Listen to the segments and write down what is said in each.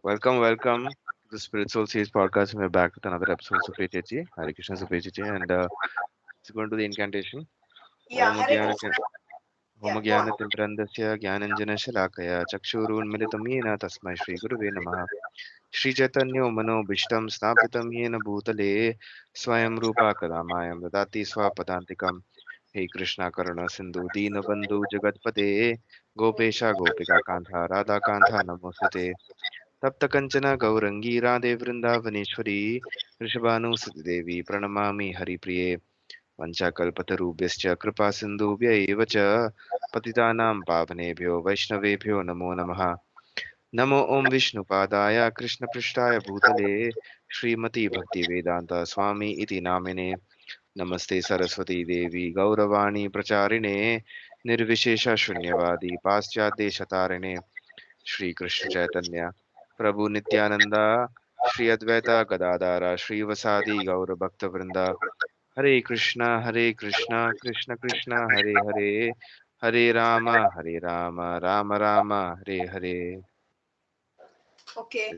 Welcome to the Spiritual Series podcast. We're back with another episode of Supriya Chechi. Hare Krishna Supriya Chechi, and let's go into the incantation. Yeah, Om Hare Gyana Krishna. Yeah, go on. Gyana Timbrandasya Gyananjana Shalakaya Chakshurun Militam Yena Tasmai Shri Guruve Namaha Shri Chaitanya Mano Bhishtam Snapitam Yena Bhutale Swayam Rupa Kadamayam Dadati Swapadantikam Hey Krishna Karuna Sindhu Deenabandhu Jagatpate Gopesha Gopika Kantha Radha Kantha Namostate तप्त कंचना गौरंगी राधे वृंदावनेश्वरी वृषभानुसुति देवी प्रणमामि हरिप्रिये वंशाकल्पतरुभ्यश्च कृपा सिन्धुभ्य एव च पतितानां पावनेभ्यो वैष्णवेभ्यो नमो नमः नमो ओं विष्णुपादाय कृष्णपृष्ठाय भूतले श्रीमती भक्तिवेदान्त स्वामी इति नामिने नमस्ते सरस्वती देवी गौरवाणी प्रचारिणे निर्विशेष शून्यवादी पाश्चात्यदेशतारिणे श्री कृष्ण चैतन्य प्रभु नित्यानंदा श्री अद्वैता गदाधारा श्रीवसादि गौर भक्त वृंदा हरे Krishna Krishna Krishna Hare Hare Hare Ram Ram Ram Hare Hare Okay.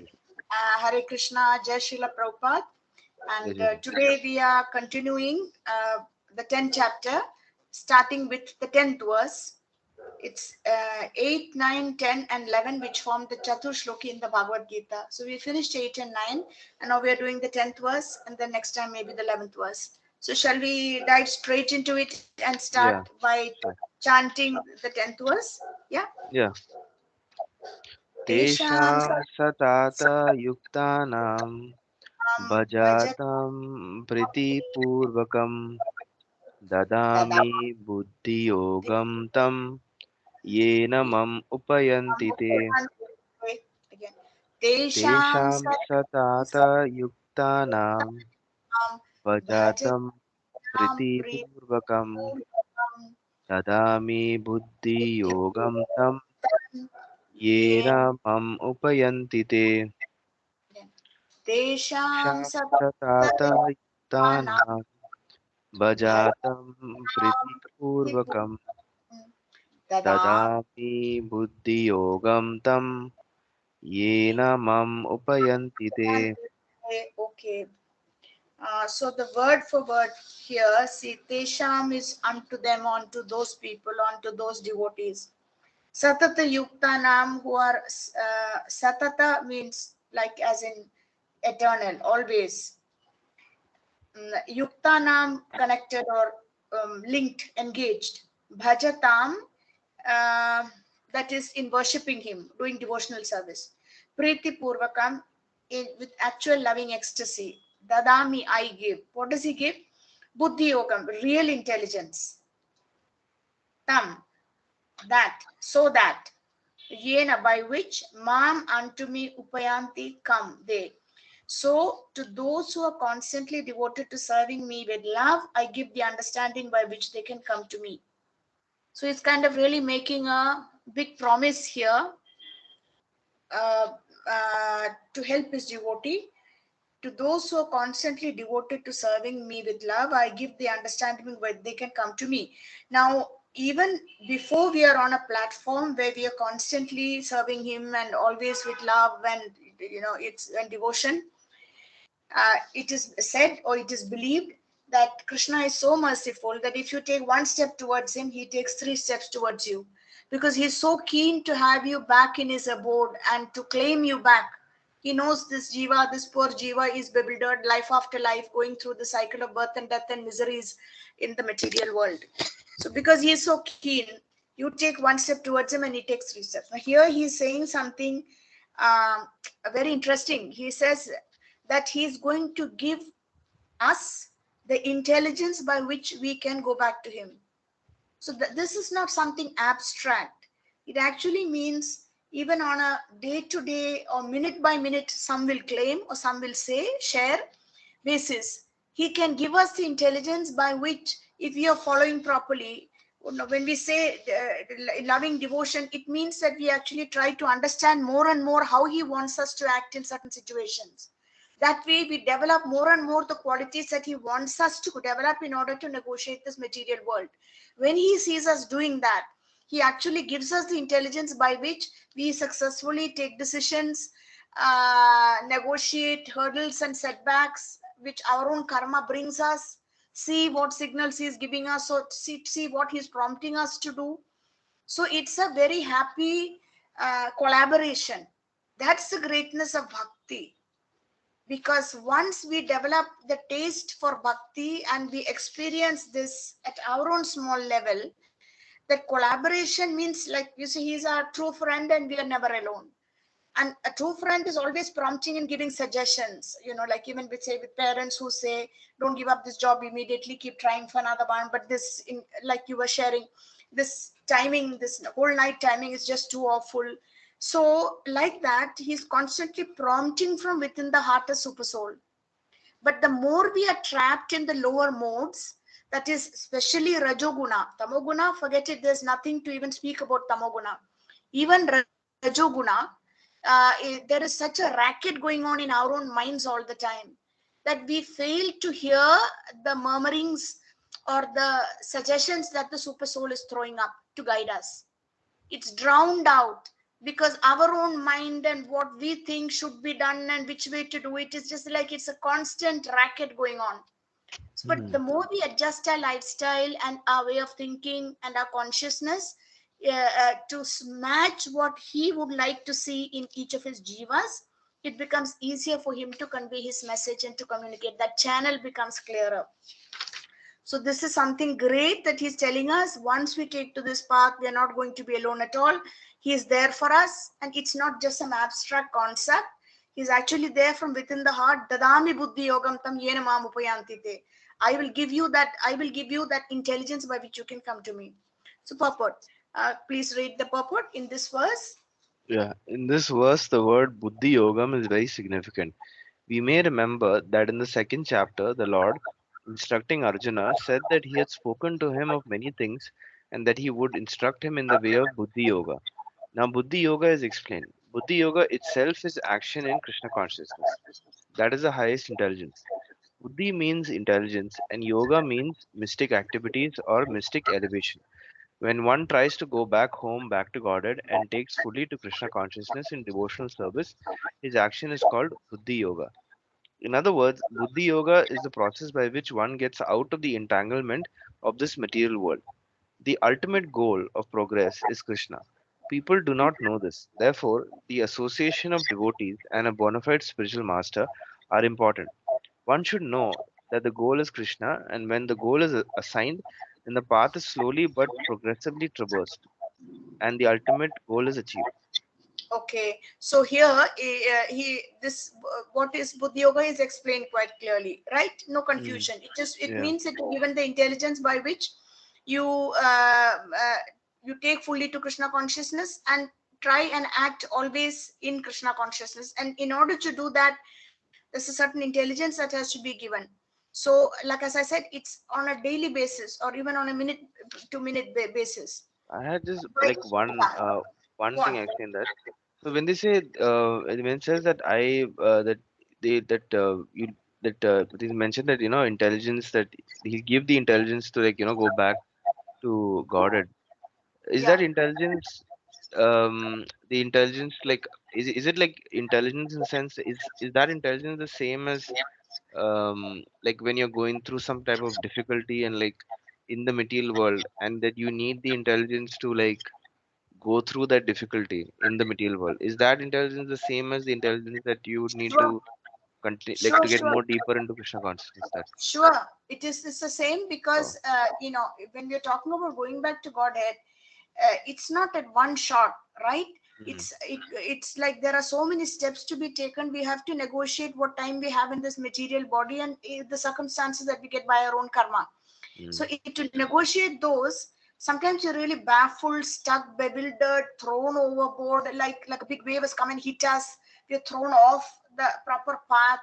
Hare Krishna, Jai Srila Prabhupada. जय And जय जय today we are continuing the 10th chapter, starting with the 10th verse. It's 8, 9, 10, and 11, which form the Chatur Shloki in the Bhagavad Gita. So we finished 8 and 9, and now we are doing the 10th verse, and then next time maybe the 11th verse. So shall we dive straight into it and start yeah by sure. chanting the 10th verse? Yeah. yeah Tesham तेषां सतात युक्तानां Bhajatam भजातं प्रीतिपूर्वकं Dada ददामि बुद्धियोगं तं येन मम उपयन्ति ते Wait again. Tesham तेषां सतातयुक्तानां Bhajatam भजातं प्रीतिपूर्वकं ददामि बुद्धियोगं तं येन Yen मम उपयन्ति ते Tesham तेषां सतातयुक्तानां भजातं प्रीतिपूर्वकं Dada. ददामि बुद्धियोगं तं येन मम उपयन्ति ते Okay. So the word for word here, see, Tesham is unto them, unto those people, unto those devotees. Satata Yukta Nam, who are Satata means like as in eternal, always. Yukta Nam connected or linked, engaged. Bhajatam, uh, that is in worshipping him, doing devotional service. Priti Purvakam, with actual loving ecstasy. Dadami, I give. What does he give? Buddhi Yogam, real intelligence. Tam, that, so that. Yena, by which mam unto me upayanti come they. So to those who are constantly devoted to serving me with love, I give the understanding by which they can come to me. So it's kind of really making a big promise here uh, to help his devotee. To those who are constantly devoted to serving me with love, I give the understanding where they can come to me. Now, even before we are on a platform where we are constantly serving him and always with love and it's and devotion, it is said or it is believed that Krishna is so merciful that if you take one step towards him, he takes three steps towards you. Because he's so keen to have you back in his abode and to claim you back. He knows this jiva, this poor jiva is bewildered life after life, going through the cycle of birth and death and miseries in the material world. So because he is so keen, you take one step towards him and he takes three steps. Now here he is saying something um, very interesting. He says that he is going to give us the intelligence by which we can go back to him. So this is not something abstract. It actually means even on a day to day or minute by minute, some will claim or some will say, share basis. He can give us the intelligence by which, if we are following properly, when we say loving devotion, it means that we actually try to understand more and more how he wants us to act in certain situations. That way, we develop more and more the qualities that he wants us to develop in order to negotiate this material world. When he sees us doing that, he actually gives us the intelligence by which we successfully take decisions negotiate hurdles and setbacks which our own karma brings us, see what signals he is giving us, or see what he is prompting us to do. So it's a very happy collaboration. That's the greatness of bhakti. Because once we develop the taste for bhakti and we experience this at our own small level, that collaboration means, like you see, he's our true friend and we are never alone. And a true friend is always prompting and giving suggestions, like even with, say, with parents who say, don't give up this job immediately, keep trying for another one, but this, like you were sharing, this timing, this whole night timing is just too awful. So like that, he's constantly prompting from within the heart of super soul. But the more we are trapped in the lower modes, that is especially rajoguna, tamoguna, forget it, there's nothing to even speak about tamoguna. Even rajoguna, there is such a racket going on in our own minds all the time that we fail to hear the murmurings or the suggestions that the super soul is throwing up to guide us. It's drowned out because our own mind and what we think should be done and which way to do it is just like it's a constant racket going on. But the more we adjust our lifestyle and our way of thinking and our consciousness to match what he would like to see in each of his jivas, it becomes easier for him to convey his message and to communicate. That channel becomes clearer. So this is something great that he's telling us. Once we take to this path, we are not going to be alone at all. He is there for us, and it's not just some abstract concept. He's actually there from within the heart. Dadami buddhi yogam tam yena mam upayantite. I will give you that intelligence by which you can come to me. So purport. Please read the purport in this verse. Yeah, in this verse, the word Buddhi Yogam is very significant. We may remember that in the second chapter, the Lord, instructing Arjuna, said that he had spoken to him of many things and that he would instruct him in the way of Buddhi Yoga. Now, Buddhi Yoga is explained. Buddhi Yoga itself is action in Krishna consciousness. That is the highest intelligence. Buddhi means intelligence, and yoga means mystic activities or mystic elevation. When one tries to go back home, back to Godhead, and takes fully to Krishna consciousness in devotional service, his action is called Buddhi Yoga. In other words, Buddhi Yoga is the process by which one gets out of the entanglement of this material world. The ultimate goal of progress is Krishna. People do not know this. Therefore, the association of devotees and a bona fide spiritual master are important. One should know that the goal is Krishna, and when the goal is assigned, then the path is slowly but progressively traversed, and the ultimate goal is achieved. Okay, so here what is Buddhi Yoga is explained quite clearly, right? No Mm, confusion. It yeah. means that given the intelligence by which you you take fully to Krishna consciousness and try and act always in Krishna consciousness. And in order to do that, there's a certain intelligence that has to be given. So, like as I said, it's on a daily basis or even on a minute to minute basis. I had just But like one one, thing actually in that. So when they say when it says that that they that you that it is mentioned that intelligence that he'll give the intelligence to go back to Godhead. Is yeah. that intelligence the intelligence like is it like intelligence in the sense is that intelligence the same as like when you're going through some type of difficulty and like in the material world and that you need the intelligence to like go through that difficulty in the material world, is that intelligence the same as the intelligence that you would need Sure, to continue like sure, to get sure. more deeper into Krishna consciousness that Sure, it's the same oh, because when we're talking about going back to Godhead, it's not at one shot, right? mm, It's like there are so many steps to be taken. We have to negotiate what time we have in this material body and the circumstances that we get by our own karma. So mm, to negotiate those, sometimes you're really baffled, stuck, bewildered, thrown overboard, like a big wave has come and hit us. We're thrown off the proper path.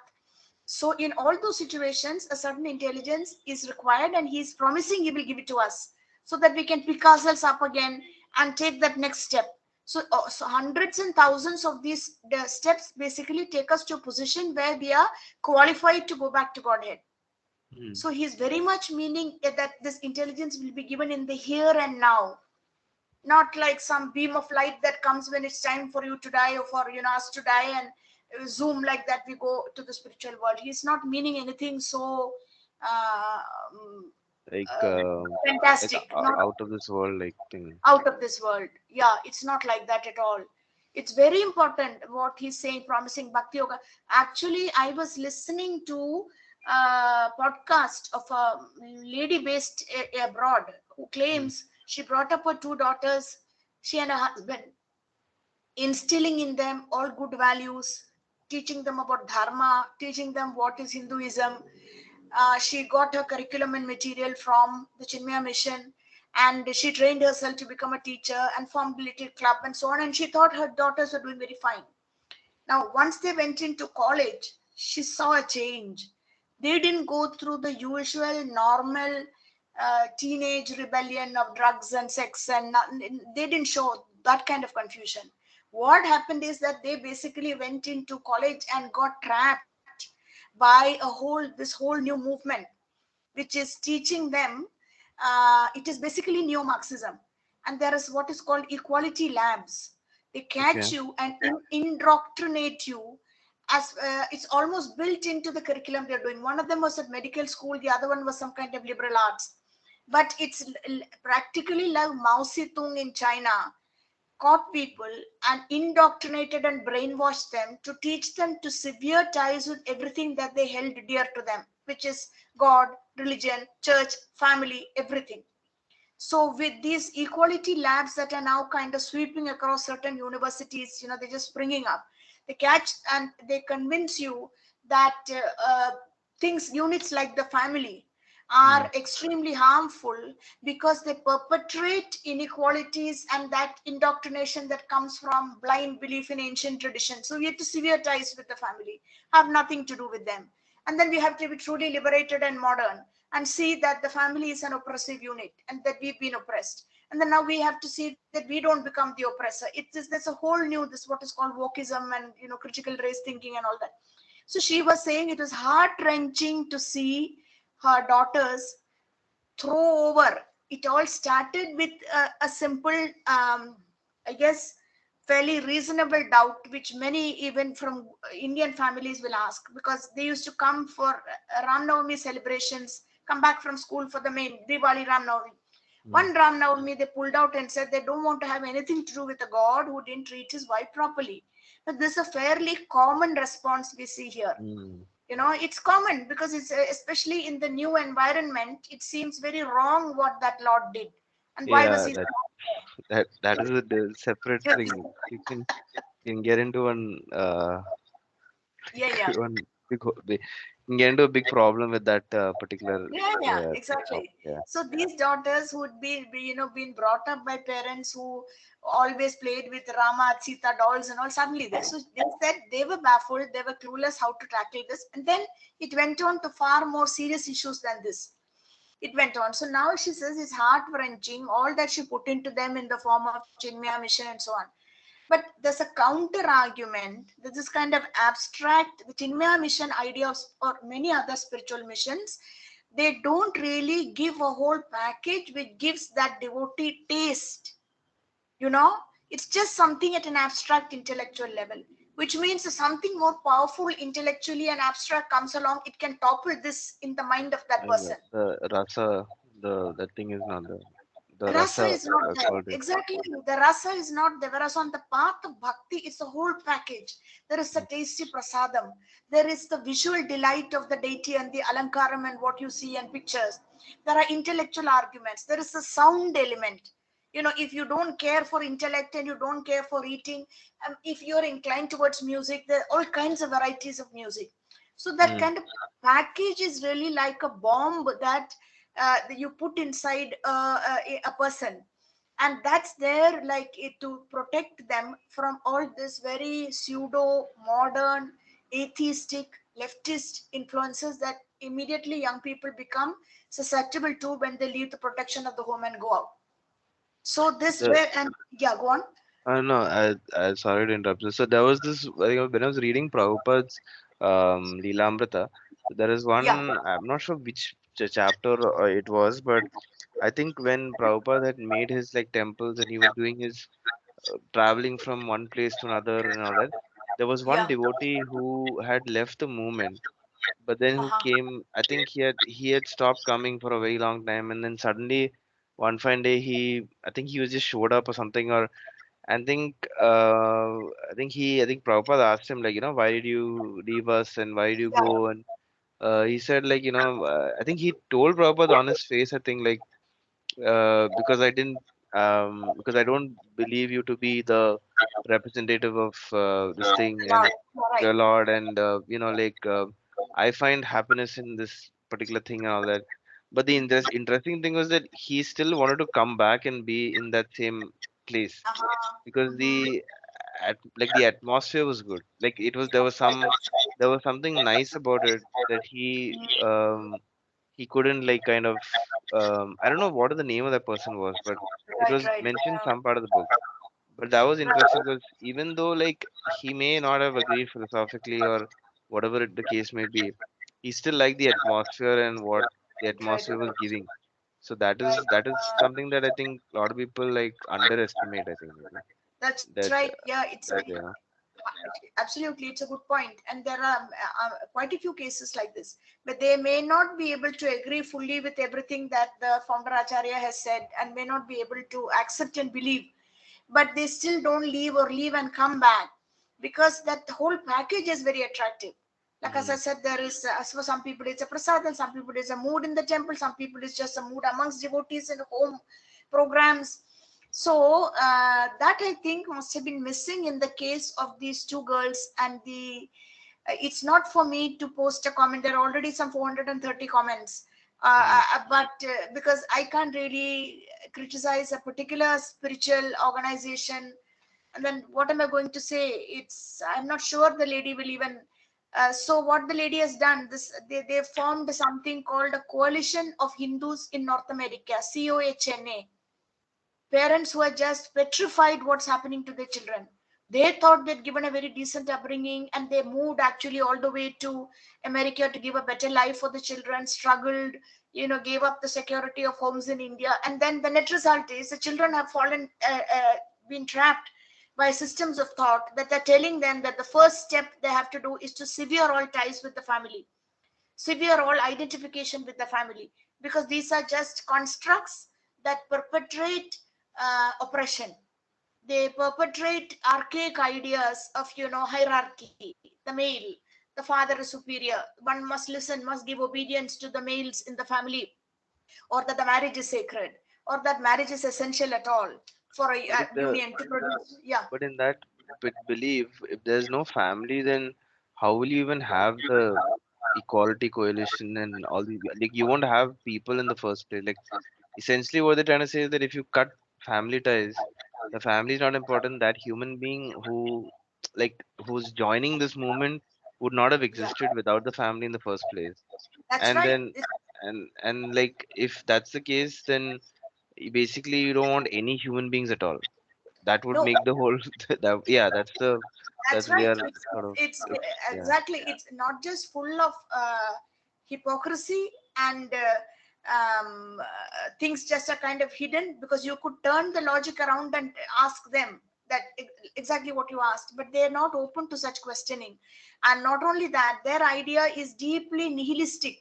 So in all those situations, a certain intelligence is required, and he's promising he will give it to us so that we can pick ourselves up again and take that next step. So hundreds and thousands of these steps basically take us to a position where we are qualified to go back to Godhead. mm, So he's very much meaning that this intelligence will be given in the here and now, not like some beam of light that comes when it's time for you to die or for us to die, and Zoom like that we go to the spiritual world. He's not meaning anything so uh, um, like uh, fantastic, not out of this world like thing. out of this world. Yeah, it's not like that at all. It's very important what he's saying, promising bhakti yoga. Actually, I was listening to a podcast of a lady based abroad who Mm. claims she brought up her two daughters, she and her husband, instilling in them all good values, teaching them about dharma, teaching them what is Hinduism. She got her curriculum and material from the Chinmaya mission, and she trained herself to become a teacher and formed a little club and so on. And she thought her daughters were doing very fine. Now, once they went into college, she saw a change. They didn't go through the usual normal teenage rebellion of drugs and sex, and they didn't show that kind of confusion. What happened is that they basically went into college and got trapped by this whole new movement, which is teaching them. It is basically neo-Marxism, and there is what is called equality labs. They Okay. catch you and indoctrinate you as it's almost built into the curriculum they're doing. One of them was at medical school, the other one was some kind of liberal arts, but it's practically like Mao Zedong in China caught people and indoctrinated and brainwashed them to teach them to sever ties with everything that they held dear to them, which is God, religion, church, family, everything. So with these equality labs that are now kind of sweeping across certain universities, they're just springing up. They catch and they convince you that units like the family Mm. are extremely harmful because they perpetrate inequalities and that indoctrination that comes from blind belief in ancient tradition. So we have to sever ties with the family, have nothing to do with them. And then we have to be truly liberated and modern and see that the family is an oppressive unit and that we've been oppressed. And then now we have to see that we don't become the oppressor. There's a whole new, this what is called wokeism and critical race thinking and all that. So she was saying it was heart wrenching to see her daughters throw over. It all started with a simple, I guess, fairly reasonable doubt, which many even from Indian families will ask, because they used to come for Ram Navami celebrations, come back from school for the main Diwali Ram Navami. Mm. One Ram Navami, they pulled out and said they don't want to have anything to do with a god who didn't treat his wife properly. But this is a fairly common response we see here. Mm. It's common because it's especially in the new environment, it seems very wrong what that lord did, and why was Yeah, he that is a separate yeah, thing. You can get into yeah, one you can get into a big problem with that particular yeah, thought. exactly. Yeah. So these daughters who would been brought up by parents who always played with Rama Sita dolls and all, suddenly they said they were baffled, they were clueless how to tackle this, and then it went on to far more serious issues than this. It went on. So now she says it's heart wrenching, all that she put into them in the form of Chinmaya mission and so on. But there's a counter argument. There's this kind of abstract, the Chinmaya mission idea or many other spiritual missions, they don't really give a whole package which gives that devotee taste. You know, it's just something at an abstract intellectual level, which means if something more powerful intellectually and abstract comes along, it can topple this in the mind of that And person. the rasa, the thing is not the Rasa rasa is not there. quality. Exactly. The rasa is not there. Whereas on the path of bhakti, it's a whole package. There is the Mm. tasty prasadam. There is the visual delight of the deity and the alankaram and what you see and pictures. There are intellectual arguments. There is the sound element. If you don't care for intellect and you don't care for eating, if you're inclined towards music, there are all kinds of varieties of music. So that Mm. kind of package is really like a bomb that you put inside a person, and that's there like to protect them from all this very pseudo modern atheistic leftist influences that immediately young people become susceptible to when they leave the protection of the home and go out. So this The way, and yeah, go on. no, I sorry to interrupt you. So there was this when I was reading Prabhupada's Leelamrita. There is Yeah, one, I'm not sure which chapter it was, but I think when Prabhupada had made his like temples and he was doing his traveling from one place to another and all that. there was one Yeah. devotee who had left the movement, but then who Uh-huh. came. I think he had stopped coming for a very long time, and then suddenly one fine day I think he was just showed up or something, or I think Prabhupada asked him, like, why did you leave us and why did you Yeah. go? And he said, like, I think he told Prabhupada on his face, I think, like, because I don't believe you to be the representative of this thing Lord, and you're right. the Lord, and like, I find happiness in this particular thing and all that. But the interesting thing was that he still wanted to come back and be in that same place Uh-huh. because Mm-hmm. like the atmosphere was good. Like it was there was something nice about it that he couldn't, like, kind of I don't know what the name of that person was, but it Right, was right. mentioned Yeah. some part of the book. But that was Right. interesting because even though, like, he may not have agreed philosophically or whatever the case may be, he still liked the atmosphere and what the Right, atmosphere was right. giving. So that Right. is that is something that I think a lot of people, like, underestimate. I think maybe That's that right. Yeah, it's that yeah. absolutely, it's a good point. And there are quite a few cases like this, but they may not be able to agree fully with everything that the founder Acharya has said and may not be able to accept and believe, but they still don't leave or leave and come back because that whole package is very attractive. Like as I Mhm. said, there is, as for some people, it's a prasad, and some people, it's a mood in the temple, some people, it's just a mood amongst devotees in home programs. So that I think must have been missing in the case of these two girls. And the it's not for me to post a comment. There are already some 430 comments, Mhm. but because I can't really criticize a particular spiritual organization, and then what am I going to say? It's, I'm not sure the lady will even. So what the lady has done, this they formed something called a Coalition of Hindus in North America, COHNA. Parents who are just petrified what's happening to their children. They thought they'd given a very decent upbringing, and they moved actually all the way to America to give a better life for the children, struggled, gave up the security of homes in India. And then the net result is the children have been trapped by systems of thought that are telling them that the first step they have to do is to sever all ties with the family, severe all identification with the family, because these are just constructs that perpetrate oppression. They perpetrate archaic ideas of hierarchy. The male, the father is superior, one must listen, must give obedience to the males in the family, or that the marriage is sacred, or that marriage is essential at all for a But in the union to produce. Yeah. but in that belief, if there's no family, then how will you even have the equality coalition and all the, like, you won't have people in the first place. Like, essentially what they're trying to say is that if you cut family ties, the family is not important. That human being like, who's joining this movement would not have Yeah, existed without the family in the first place. that's And right. then and like, if that's the case, then basically you don't want any human beings at all. That would No, make the whole that, yeah, that's that's we right. are It's sort of it's it's yeah. exactly. It's not just full of hypocrisy and things just are kind of hidden, because you could turn the logic around and ask them that exactly what you asked, but they're not open to such questioning. And not only that, their idea is deeply nihilistic,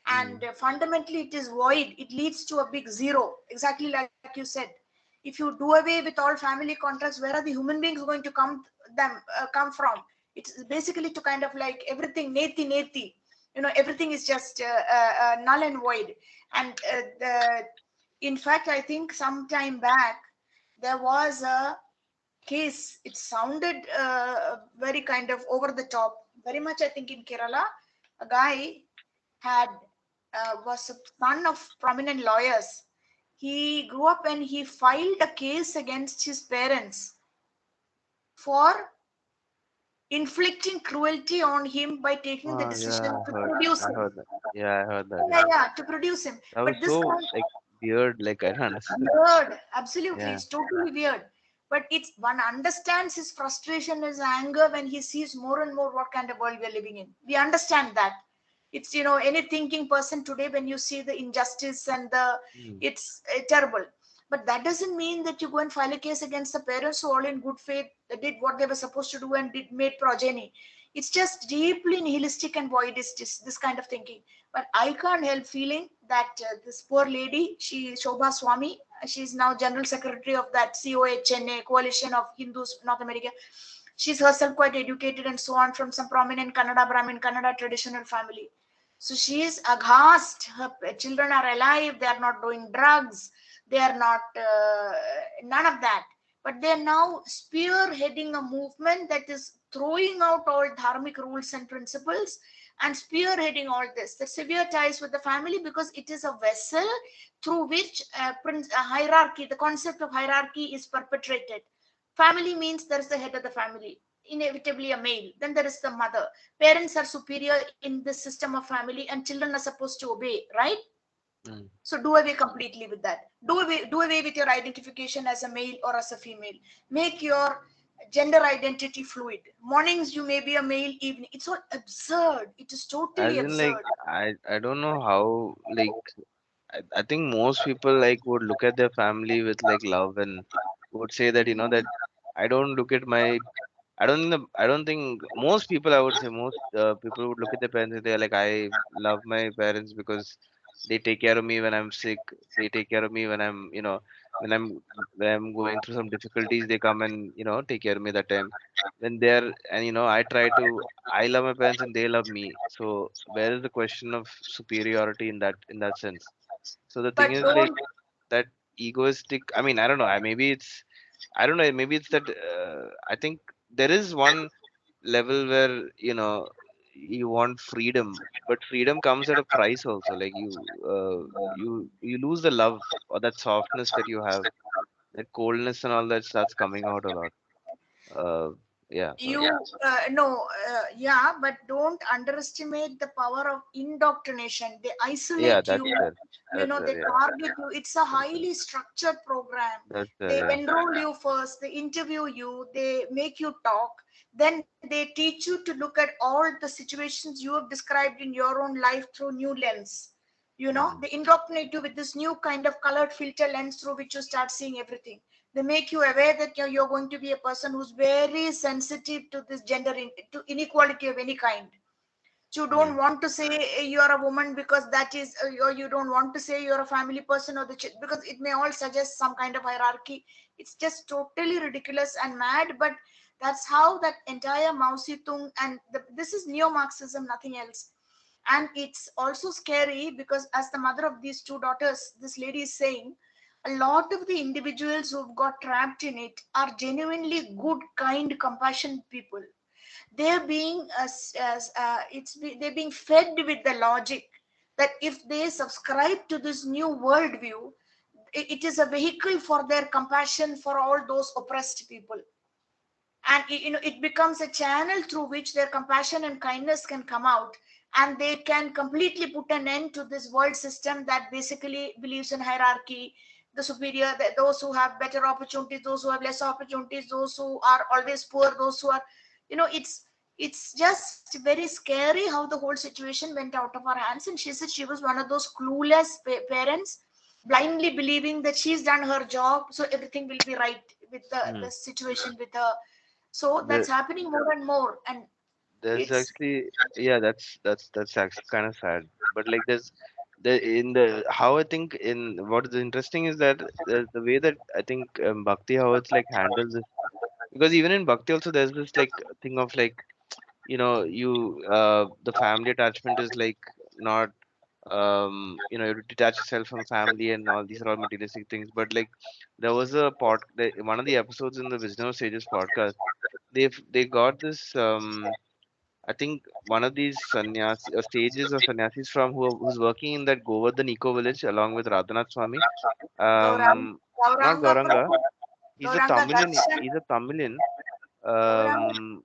Mm, and fundamentally it is void. It leads to a big zero, exactly like you said. If you do away with all family contracts, where are the human beings going to come from? It's basically to kind of like everything neti neti, everything is just null and void. And in fact, I think some time back there was a case. It sounded very kind of over the top, very much, I think, in Kerala. A guy had was a son of prominent lawyers. He grew up and he filed a case against his parents for inflicting cruelty on him by taking the decision yeah, to produce I him. heard that. Yeah, I heard that. Yeah, Yeah, yeah, to produce him. that But was this so, guy, like, weird. Like, I don't understand. weird, absolutely, Yeah. it's totally weird. But it's, one understands his frustration, his anger when he sees more and more what kind of world we are living in. We understand that. It's, any thinking person today, when you see the injustice and the, Mm, it's terrible. But that doesn't mean that you go and file a case against the parents who all in good faith did what they were supposed to do and did made progeny. It's just deeply nihilistic and voidist, this kind of thinking. But I can't help feeling that this poor lady, she Shobha Swami, she's now General Secretary of that COHNA, Coalition of Hindus North America. She's herself quite educated and so on, from some prominent Kannada Brahmin, Kannada traditional family. So she is aghast. Her children are alive. They are not doing drugs. They are not, none of that. But they are now spearheading a movement that is throwing out all dharmic rules and principles and spearheading all this. The severe ties with the family, because it is a vessel through which a hierarchy, the concept of hierarchy is perpetrated. Family means there is the head of the family, inevitably a male. Then there is the mother. Parents are superior in the system of family, and children are supposed to obey, right? Mm. So do away completely with that. Do away with your identification as a male or as a female. Make your gender identity fluid. Mornings you may be a male, evening. It's all absurd. It is As totally in, like, absurd. I don't know how, like, I think most people like would look at their family with like love and would say that, that I don't look at my I don't think most people, I would say most people would look at their parents and they're like, I love my parents because they take care of me when I'm sick. They take care of me when when I'm when I'm going through some difficulties. They come and take care of me that time. When they're and I try to I love my parents and they love me. So where is the question of superiority in that sense? So the thing But is like don't that egoistic. I mean, I don't know. I don't know. Maybe it's that I think there is one level where you want freedom, but freedom comes at a price also. Like you lose the love or that softness that you have, that coldness and all that starts coming out a lot. Uh, yeah. So you no yeah, but don't underestimate the power of indoctrination. They yeah, isolate you, that's there. That's they there. Yeah, target you. It's a that's there. highly structured program. That's there. They Yeah. enroll you first, they interview you, they make you talk, then they teach you to look at all the situations you have described in your own life through new lens. Mm, They indoctrinate you with this new kind of colored filter lens through which you start seeing everything. They make you aware that you're going to be a person who's very sensitive to this to inequality of any kind. So you don't mm, want to say you're a woman because that is, or you don't want to say you're a family person, or because it may all suggest some kind of hierarchy. It's just totally ridiculous and mad. But that's how that entire Mao Zedong and this is neo-Marxism, nothing else. And it's also scary because, as the mother of these two daughters, this lady is saying, a lot of the individuals who've got trapped in it are genuinely good, kind, compassionate people. They're being they're being fed with the logic that if they subscribe to this new worldview, it is a vehicle for their compassion for all those oppressed people. And it becomes a channel through which their compassion and kindness can come out, and they can completely put an end to this world system that basically believes in hierarchy, the superior, those who have better opportunities, those who have less opportunities, those who are always poor, those who are, it's just very scary how the whole situation went out of our hands. And she said she was one of those clueless parents, blindly believing that she's done her job, so everything will be right with the mm. situation with her. So The that's happening more and more, and There's it's actually, yeah, that's actually kind of sad. But like there's the in the how I think in what is interesting is that the way that I think Bhakti, how it's like handles this, because even in Bhakti also there's this like thing of like you the family attachment is like not you have to detach yourself from family and all these are all materialistic things. But like there was one of the episodes in the Wisdom of Sages podcast, they got this I think one of these sages or sannyasis from who's working in that Govardhan eco village along with Radhanath Swami. Gaurang, Not Gauranga Gauranga. Prabhu, He's a Gauranga Tamilian. Darshan, He's a Tamilian. Gauranga. Um,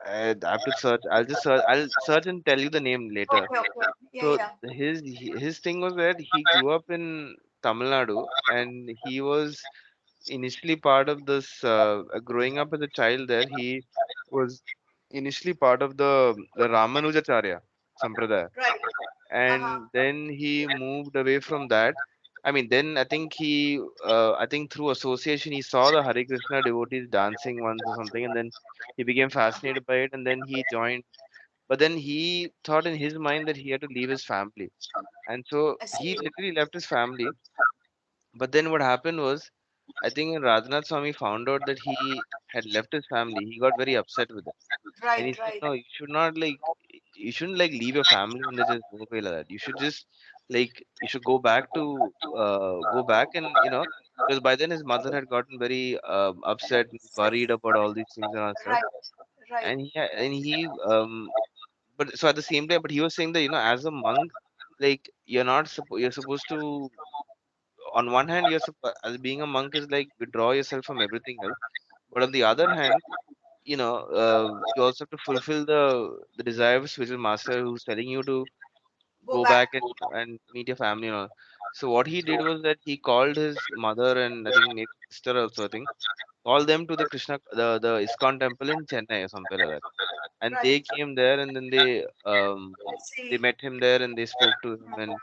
I have to search. I'll just search. I'll search and tell you the name later. Okay, okay, yeah, So yeah. his thing was that he grew up in Tamil Nadu and he was initially part of this. Growing up as a child there, he was initially part of the Ramanujacharya Sampradaya, Right. Uh-huh. and then he moved away from that I mean, then I think I think through association, he saw the Hare Krishna devotees dancing once or something, and then he became fascinated by it, and then he joined. But then he thought in his mind that he had to leave his family, and so I see. he literally left his family. But then what happened was, I think when Radhanath Swami found out that he had left his family, he got very upset with it. And he Right, said, right. no, you shouldn't like leave your family and then just go away like that. You should just you should go back and, because by then his mother had gotten very upset and worried about all these things and all stuff. Right, right. And but so at the same time, but he was saying that, as a monk, like you're supposed to, on one hand, as being a monk is like withdraw yourself from everything else. But on the other hand, you also have to fulfill the desire of spiritual master who's telling you to Go go back. back and meet your family and all. So what he did was that he called his mother and I think maybe sister also, I think, called them to the ISKCON temple in Chennai or somewhere like that. And Right. they came there and then I they see. met him there and they spoke to him and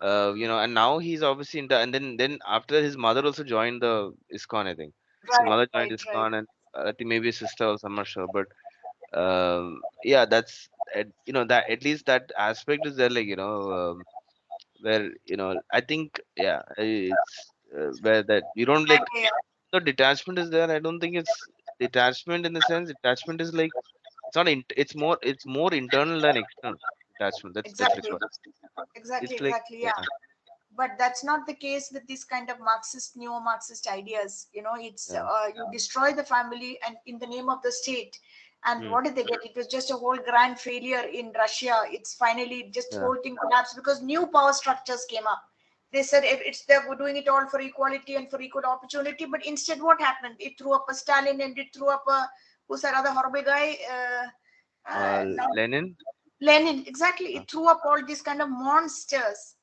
and now he's obviously into, and then after his mother also joined the ISKCON, I think. His Right, mother joined right, right. ISKCON and I think maybe his sister also, I'm not sure, but yeah, that's that at least that aspect is there, like where I think yeah, it's where that you don't like Okay, the detachment is there. I don't think it's detachment in the sense detachment is like it's more internal than external detachment. That's exactly. required. Exactly, It's like exactly. Yeah. yeah, But that's not the case with these kind of Marxist, neo-Marxist ideas. It's yeah. you destroy the family and in the name of the state. And Mm, what did they get? It was just a whole grand failure in Russia. It's finally just yeah. whole thing collapsed because new power structures came up. They said if it's they were doing it all for equality and for equal opportunity, but instead what happened? It threw up a Stalin and it threw up a who's that other horrible guy? Now Lenin. Lenin, exactly. Uh, It threw up all these kind of monsters.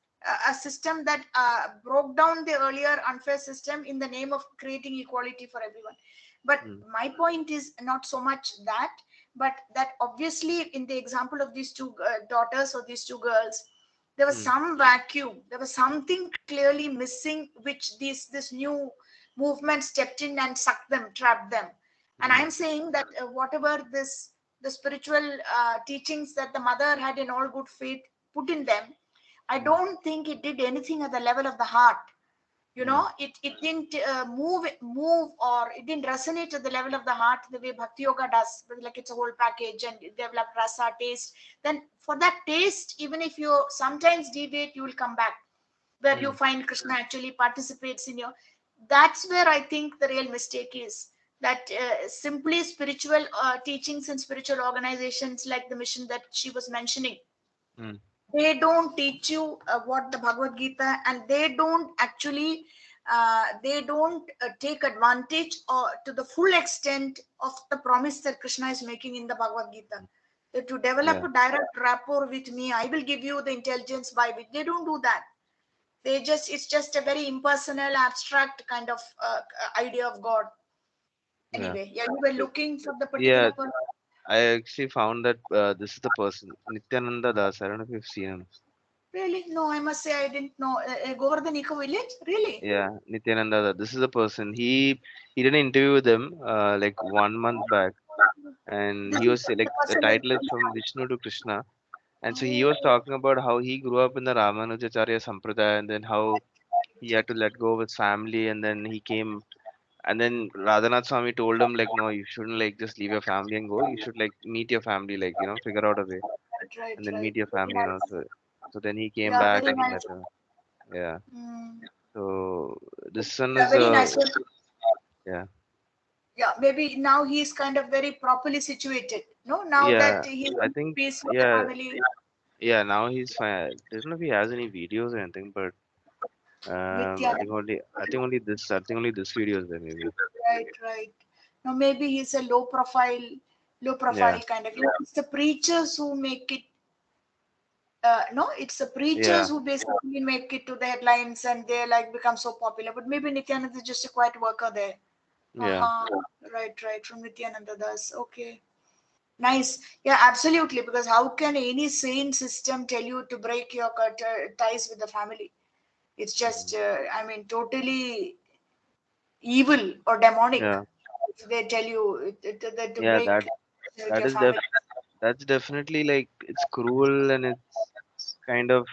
A system that broke down the earlier unfair system in the name of creating equality for everyone. But mm, my point is not so much that, but that obviously in the example of these two daughters or these two girls, there was mm, some vacuum. There was something clearly missing, which this new movement stepped in and sucked them, trapped them. And mm, I'm saying that whatever the spiritual teachings that the mother had in all good faith put in them, I mm, don't think it did anything at the level of the heart. mm, It didn't move, or it didn't resonate at the level of the heart the way Bhakti Yoga does. Like it's a whole package and develop rasa taste. Then for that taste, even if you sometimes deviate, you will come back where you mm. find Krishna actually participates in your. That's where I think the real mistake is. That simply spiritual teachings and spiritual organizations like the mission that she was mentioning, Mm, they don't teach you what the Bhagavad Gita, and they don't take advantage or to the full extent of the promise that Krishna is making in the Bhagavad Gita. That to develop yeah, a direct rapport with me, I will give you the intelligence by which. They don't do that. It's just a very impersonal, abstract kind of idea of God. yeah. Anyway, yeah, you were So, looking for the particular yeah, person. I actually found that this is the person, Nityananda Das. I don't know if you've seen him. Really? No, I must say I didn't know. Govardhan Eco Village? Really? Yeah, Nityananda Das. This is the person. He did an interview with him like 1 month back, and This he is was the like the person title is with. from Vishnu to Krishna, and so he was Oh, talking about how he grew up in the Ramanujacharya Sampradaya, and then how he had to let go of his family, and then he came, and then Radhanath Swami told him like, no, you shouldn't like just leave your family and go. You should like meet your family, like figure out a way, right, right, and then right. meet your Very family, and nice. also. So then he came Yeah, back very and he nice. met her. Yeah. Mm. So this son Yeah, is very nice. So, yeah, yeah, maybe now he's kind of very properly situated. No, now yeah. that he's I in think peace with the yeah, family. yeah. Now he's fine. I don't know if he has any videos or anything, but Nitya, I think only this video is there maybe. right, right. Now maybe he's a low Yeah, profile kind of. It's the preachers who make it. No, it's the preachers yeah, who basically make it to the headlines and they like become so popular. But maybe Nityananda is just a quiet worker there. yeah, Uh-huh. Right, right. From Nityananda Das. Okay. Nice. Yeah, absolutely. Because how can any sane system tell you to break your ties with the family? It's Mhm. just, I mean, totally evil or demonic. Yeah, If they tell you that to yeah, break with that your is family. that's definitely like it's cruel and it's kind of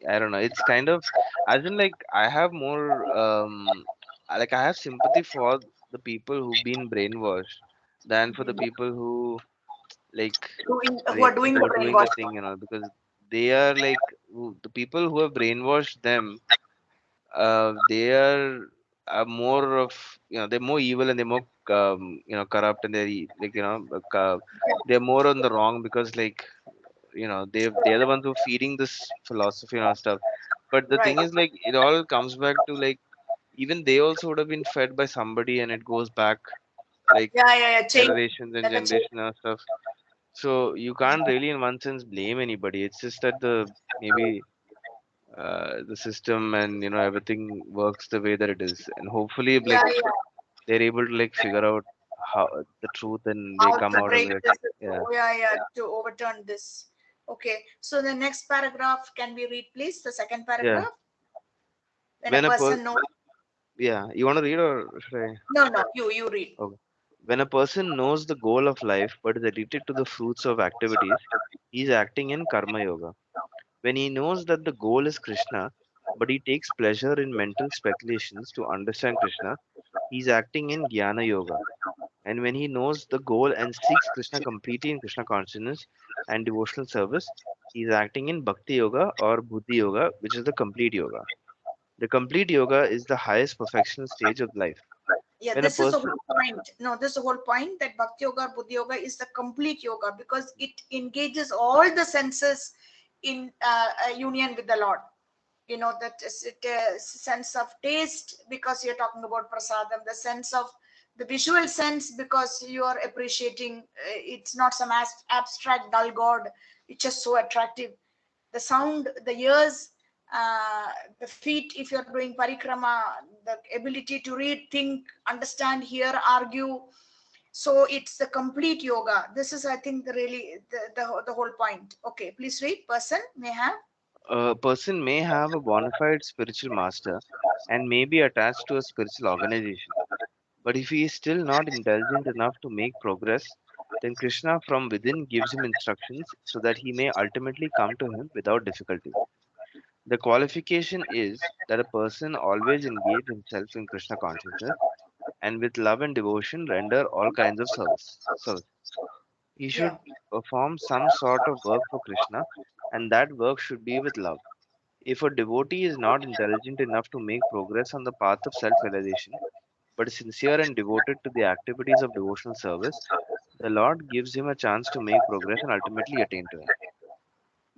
I don't know. It's kind of as in like I have more like I have sympathy for the people who've been brainwashed than for the Mhm. people who like Who are doing who the are doing the brainwashing. thing, because they are like the people who have brainwashed them. They are more of they're more evil and they're more corrupt and like they're more on the wrong because like they're the ones who are feeding this philosophy and all stuff. But the Right. thing is like it all comes back to like even they also would have been fed by somebody and it goes back like Yeah, yeah, yeah. Change. generations and Like a change. generations and stuff. So you can't really in one sense blame anybody. It's just that the maybe the system and everything works the way that it is, and hopefully Yeah, like yeah. they're able to like figure out how the truth and they How come to out of break it. this? Yeah. Yeah, yeah. To overturn this. Okay. So the next paragraph, can we read, please? The second Yeah. paragraph. When a When a per person knows. Yeah, you want to read or should I? No, no. You read. Okay. When a person knows the goal of life but is addicted to the fruits of activities, he is acting in karma yoga. When he knows that the goal is Krishna, but he takes pleasure in mental speculations to understand Krishna, he is acting in jnana yoga. And when he knows the goal and seeks Krishna completely in Krishna consciousness and devotional service, he is acting in bhakti yoga or buddhi yoga, which is the complete yoga. The complete yoga is the highest perfectional stage of life. Yeah, When a this is the person, whole point. No, this is the whole point that Bhakti Yoga, Buddhi Yoga is the complete yoga because it engages all the senses in a union with the Lord. You know, that is it, sense of taste because you're talking about prasadam, the sense of the visual sense because you are appreciating, it's not some abstract dull god, it's just so attractive. The sound, the ears, uh, the feet, if you're doing parikrama, the ability to read, think, understand, hear, argue. So it's the complete yoga. This is, I think, the really the whole point. Okay, please read. Person may have. may have a bona fide spiritual master and may be attached to a spiritual organization. But if he is still not intelligent enough to make progress, then Krishna from within gives him instructions so that he may ultimately come to him without difficulty. The qualification is that a person always engage himself in Krishna consciousness and with love and devotion render all kinds of service. He Yeah. should perform some sort of work for Krishna, and that work should be with love. If a devotee is not intelligent enough to make progress on the path of self realization, but is sincere and devoted to the activities of devotional service, the Lord gives him a chance to make progress and ultimately attain to him.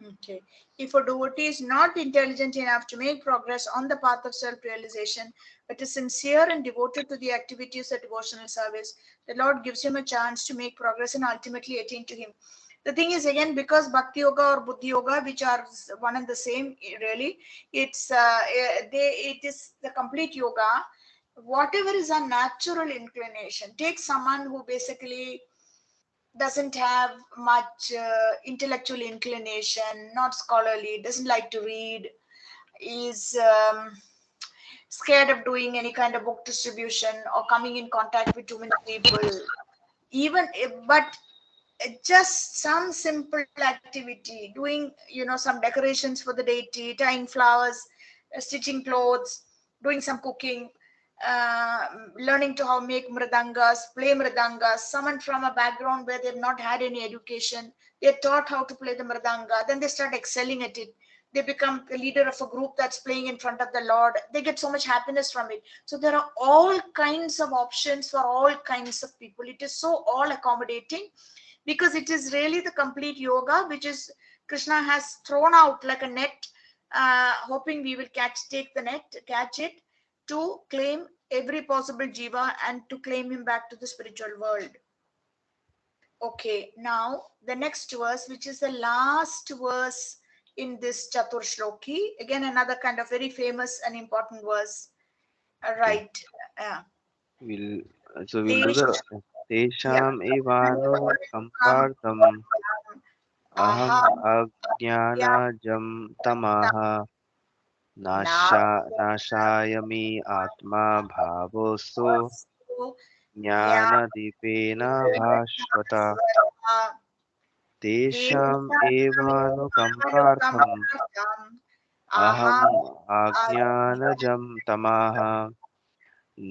Okay. If a devotee is not intelligent enough to make progress on the path of self realization, but is sincere and devoted to the activities of devotional service, the Lord gives him a chance to make progress and ultimately attain to Him. The thing is, again, because Bhakti Yoga or Buddhi Yoga, which are one and the same, really, it is the complete yoga. Whatever is a natural inclination, take someone who basically doesn't have much intellectual inclination, not scholarly, doesn't like to read, is scared of doing any kind of book distribution or coming in contact with too many people. Even if, but just some simple activity, doing some decorations for the deity, tying flowers, stitching clothes, doing some cooking, uh, learning to how make mridangas, play mridangas. Someone from a background where they've not had any education, they're taught how to play the mridanga, then they start excelling at it. They become the leader of a group that's playing in front of the Lord. They get so much happiness from it. So there are all kinds of options for all kinds of people. It is so all accommodating because it is really the complete yoga which is Krishna has thrown out like a net, hoping we will take the net, catch it, to claim every possible jiva and to claim him back to the spiritual world. Okay, now the next verse, which is the last verse in this Chatur Shloki, again another kind of very famous and important verse. Okay. Right. Uh, We'll we'll do Tesh, the yeah. Tesham Evano Sampartham Aha. Aham Ajnanajam Tamaha Now, नाशायमि आत्मा भावोऽस्तु ज्ञानदीपेन भास्वता तेषाम् एवानुकम्पार्थम् अहम् अज्ञानजं तमः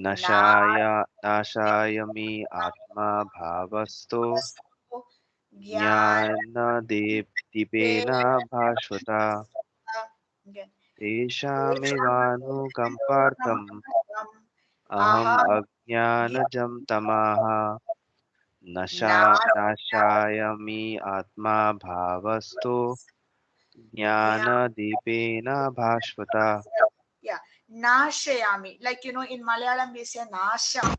नशाय नाशायमि आत्मा भावस्तु ज्ञानदीपेन भास्वता तेषामेवानुकम्पार्थम् अहम् अज्ञानजं तमः नाशायामि आत्मा भावस्तु ज्ञानदीपेन भास्वता. Yeah, Nashayami. Like, in Malayalam we say Nasham,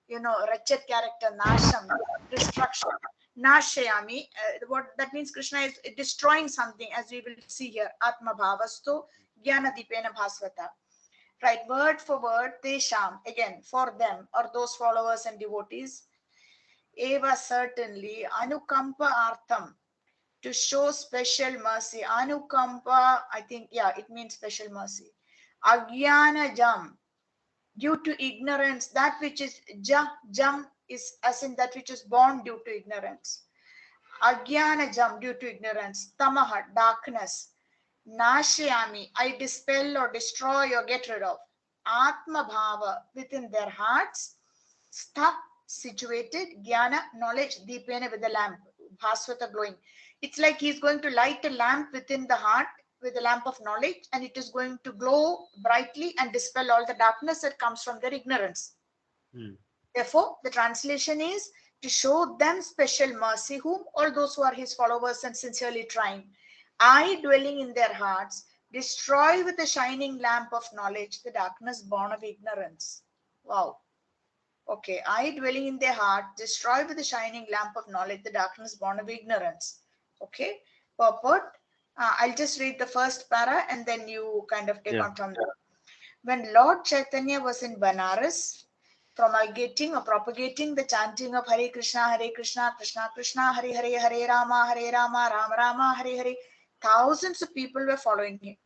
wretched character, Nasham, destruction. Nashayami, what that means, Krishna is destroying something, as we will see here. Atma Bhavastu, Jnana Dipena Bhasvata. Right, word for word, Tesham, again, for them, or those followers and devotees. Eva, certainly, Anukampa Artham, to show special mercy. Anukampa, I think, yeah, it means special mercy. Agyana Jam, due to ignorance, that which is jam is as in that which is born due to ignorance. Agyana Jam, due to ignorance. Tamaha, darkness. Nashyami, I dispel or destroy or get rid of. Atma Bhava, within their hearts. Stha, situated. Jnana, knowledge. Deepena, with the lamp. Bhaswata, glowing. It's like he's going to light a lamp within the heart with a lamp of knowledge, and it is going to glow brightly and dispel all the darkness that comes from their ignorance. Therefore, the translation is to show them special mercy, whom all those who are his followers and sincerely trying. I, dwelling in their hearts, destroy with a shining lamp of knowledge the darkness born of ignorance. Wow. Okay, I, dwelling in their heart, destroy with the shining lamp of knowledge the darkness born of ignorance. Okay, purport. I'll just read the first para and then you kind of take on from there. When Lord Chaitanya was in Banaras, promulgating or propagating the chanting of Hare Krishna, Krishna Krishna, Hare Hare, Hare Rama, Rama Rama, Hare Hare, thousands of people were following him.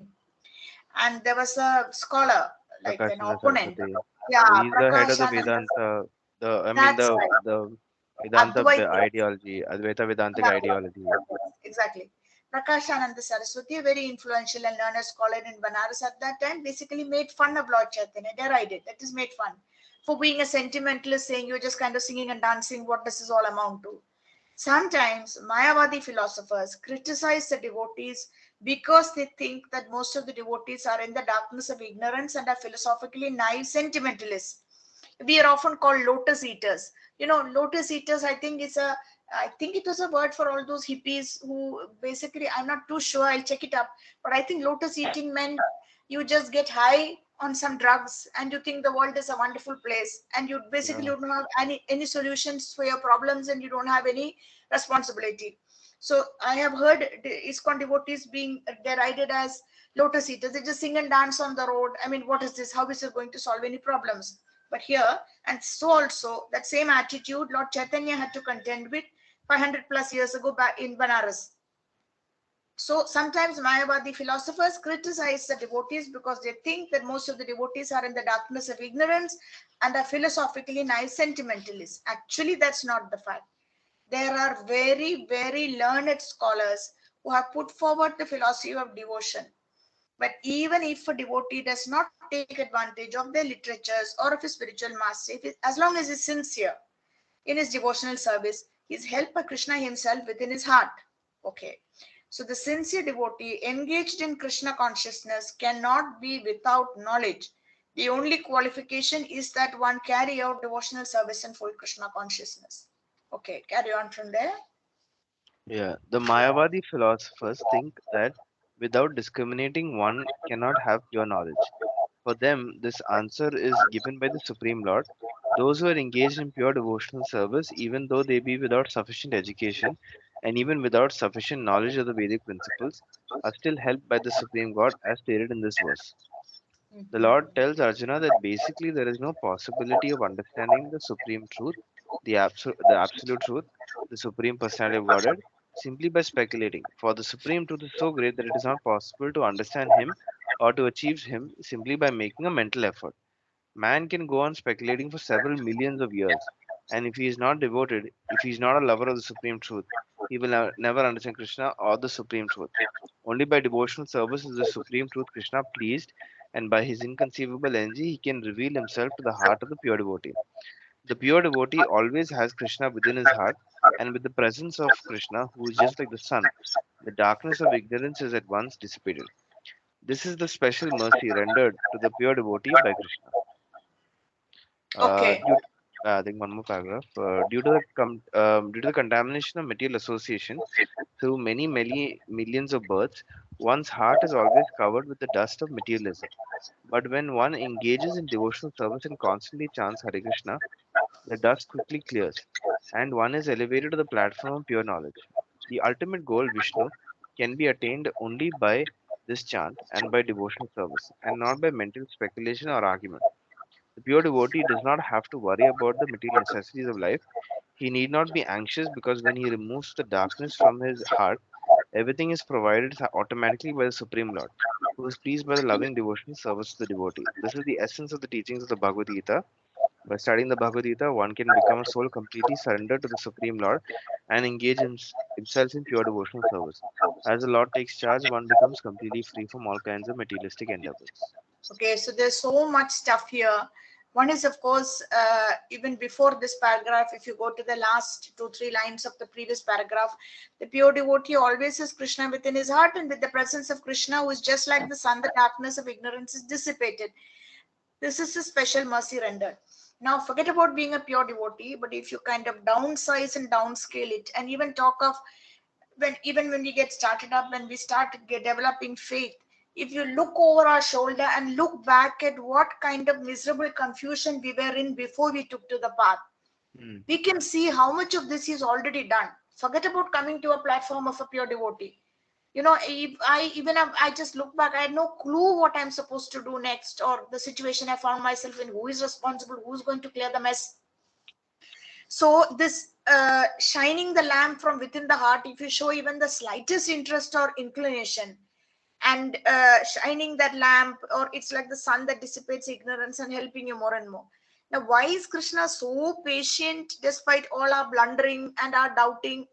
And there was a scholar, like an Prakashana opponent. Saraswati. Yeah, He's the head of the Prakashananda. Vedanta, That's right. the Vedanta Advaita. ideology, Advaita Vedantic Yeah, ideology. exactly. Prakashananda Saraswati, a very influential and learned scholar in Banaras at that time, basically made fun of Lord Chaitanya, derided, that is made fun. For being a sentimentalist, saying you're just kind of singing and dancing, what does this all amount to? Sometimes Mayavadi philosophers criticize the devotees because they think that most of the devotees are in the darkness of ignorance and are philosophically naive sentimentalists. We are often called lotus eaters. Lotus eaters, I think it was a word for all those hippies who basically, I'm not too sure, I'll check it up, but I think lotus eating meant you just get high on some drugs and you think the world is a wonderful place, and you basically Yeah. don't have any solutions for your problems, and you don't have any responsibility. So I have heard ISKCON devotees being derided as lotus eaters. They just sing and dance on the road. I mean, what is this? How is it going to solve any problems? But here, and so also, that same attitude Lord Chaitanya had to contend with 500 plus years ago back in Banaras. So sometimes Mayavadi philosophers criticize the devotees because they think that most of the devotees are in the darkness of ignorance and are philosophically naive sentimentalists. Actually, that's not the fact. There are very, very learned scholars who have put forward the philosophy of devotion. But even if a devotee does not take advantage of their literatures or of his spiritual master, as long as he is sincere in his devotional service, he is helped by Krishna himself within his heart. Okay. So the sincere devotee engaged in Krishna consciousness cannot be without knowledge. The only qualification is that one carry out devotional service in full Krishna consciousness. Okay, carry on from there. Yeah, the Mayavadi philosophers think that without discriminating, one cannot have pure knowledge. For them, this answer is given by the Supreme Lord. Those who are engaged in pure devotional service, even though they be without sufficient education and even without sufficient knowledge of the Vedic principles, are still helped by the Supreme God as stated in this verse. The Lord tells Arjuna that basically there is no possibility of understanding the supreme truth, the absolute truth, the supreme personality of Godhead, simply by speculating. For the supreme truth is so great that it is not possible to understand Him or to achieve him simply by making a mental effort. Man can go on speculating for several millions of years, and if he is not devoted, if he is not a lover of the Supreme Truth, he will never understand Krishna or the Supreme Truth. Only by devotional service is the Supreme Truth Krishna pleased, and by his inconceivable energy, he can reveal himself to the heart of the pure devotee. The pure devotee always has Krishna within his heart, and with the presence of Krishna, who is just like the sun, the darkness of ignorance is at once dissipated. This is the special mercy rendered to the pure devotee by Krishna. Okay. Due I think one more paragraph. Due to the contamination of material association through many millions of births, one's heart is always covered with the dust of materialism. But when one engages in devotional service and constantly chants Hare Krishna, the dust quickly clears, and one is elevated to the platform of pure knowledge. The ultimate goal, Vishnu, can be attained only by this chant and by devotional service, and not by mental speculation or argument. The pure devotee does not have to worry about the material necessities of life. He need not be anxious because when he removes the darkness from his heart, everything is provided automatically by the Supreme Lord, who is pleased by the loving devotional service to the devotee. This is the essence of the teachings of the Bhagavad Gita. By studying the Bhagavad Gita, one can become a soul completely surrendered to the Supreme Lord and engage himself in pure devotional service. As the Lord takes charge, one becomes completely free from all kinds of materialistic endeavors. Okay, so there's so much stuff here. One is, of course, even before this paragraph, if you go to the last 2-3 lines of the previous paragraph, the pure devotee always has Krishna within his heart, and with the presence of Krishna, who is just like the sun, the darkness of ignorance is dissipated. This is a special mercy rendered. Now, forget about being a pure devotee, but if you kind of downsize and downscale it, and even talk of when we get started up, when we start developing faith, if you look over our shoulder and look back at what kind of miserable confusion we were in before we took to the path, Hmm. we can see how much of this is already done. Forget about coming to a platform of a pure devotee. If I just look back, I had no clue what I'm supposed to do next, or the situation I found myself in, who is responsible, who's going to clear the mess. So this shining the lamp from within the heart, if you show even the slightest interest or inclination, and shining that lamp, or it's like the sun that dissipates ignorance and helping you more and more. Now, why is Krishna so patient despite all our blundering and our doubting?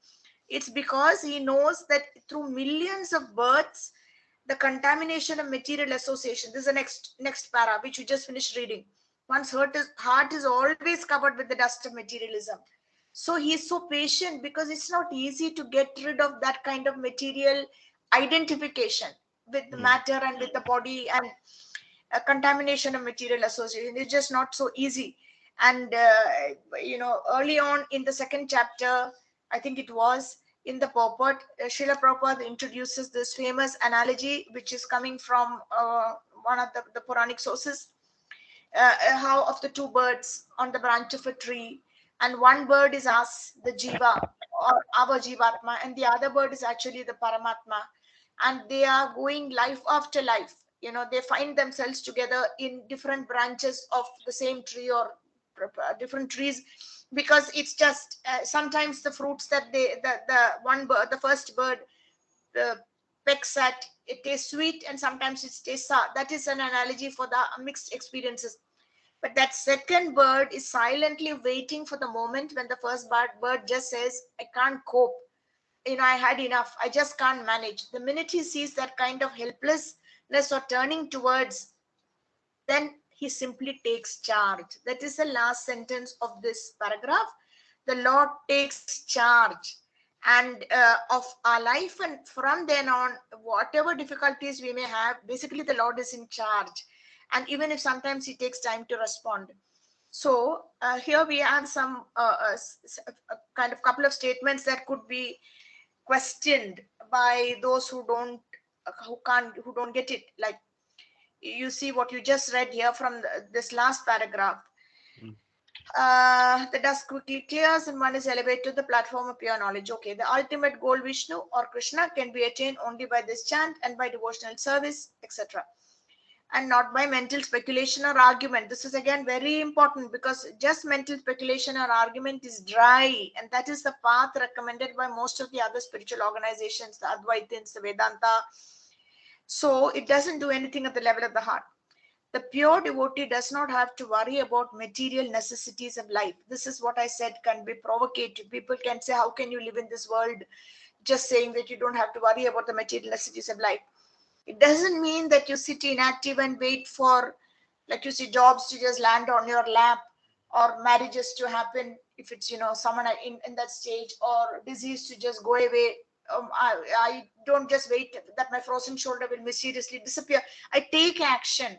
It's because he knows that through millions of births, the contamination of material association, this is the next para which we just finished reading, one's heart is always covered with the dust of materialism. So he is so patient because it's not easy to get rid of that kind of material identification with the Hmm. matter and with the body, and contamination of material association is just not so easy. And early on in the second chapter, I think it was in the purport, Srila Prabhupada introduces this famous analogy which is coming from one of the Puranic sources, how of the two birds on the branch of a tree, and one bird is us, the jiva, or our jivatma, and the other bird is actually the paramatma, and they are going life after life. They find themselves together in different branches of the same tree, or different trees, because it's just sometimes the fruits that the one bird, the first bird, uh, pecks at, it tastes sweet, and sometimes it tastes sour. That is an analogy for the mixed experiences. But that second bird is silently waiting for the moment when the first bird just says, I can't cope. I had enough. I just can't manage. The minute he sees that kind of helplessness or turning towards, then he simply takes charge. That is the last sentence of this paragraph. The Lord takes charge and of our life, and from then on, whatever difficulties we may have, basically the Lord is in charge. And even if sometimes he takes time to respond. So here we have some kind of couple of statements that could be questioned by those who don't get it. Like, you see what you just read here from this last paragraph. Hmm. The dust quickly clears and one is elevated to the platform of pure knowledge. Okay, the ultimate goal, Vishnu or Krishna, can be attained only by this chant and by devotional service, etc., and not by mental speculation or argument. This is again very important, because just mental speculation or argument is dry, and that is the path recommended by most of the other spiritual organizations, the Advaitins, the Vedanta, So it doesn't do anything at the level of the heart. The pure devotee does not have to worry about material necessities of life. This is what I said can be provocative. People can say, how can you live in this world? Just saying that you don't have to worry about the material necessities of life. It doesn't mean that you sit inactive and wait for, like you see, jobs to just land on your lap, or marriages to happen if it's, someone in that stage, or disease to just go away. I don't just wait that my frozen shoulder will mysteriously disappear. I take action.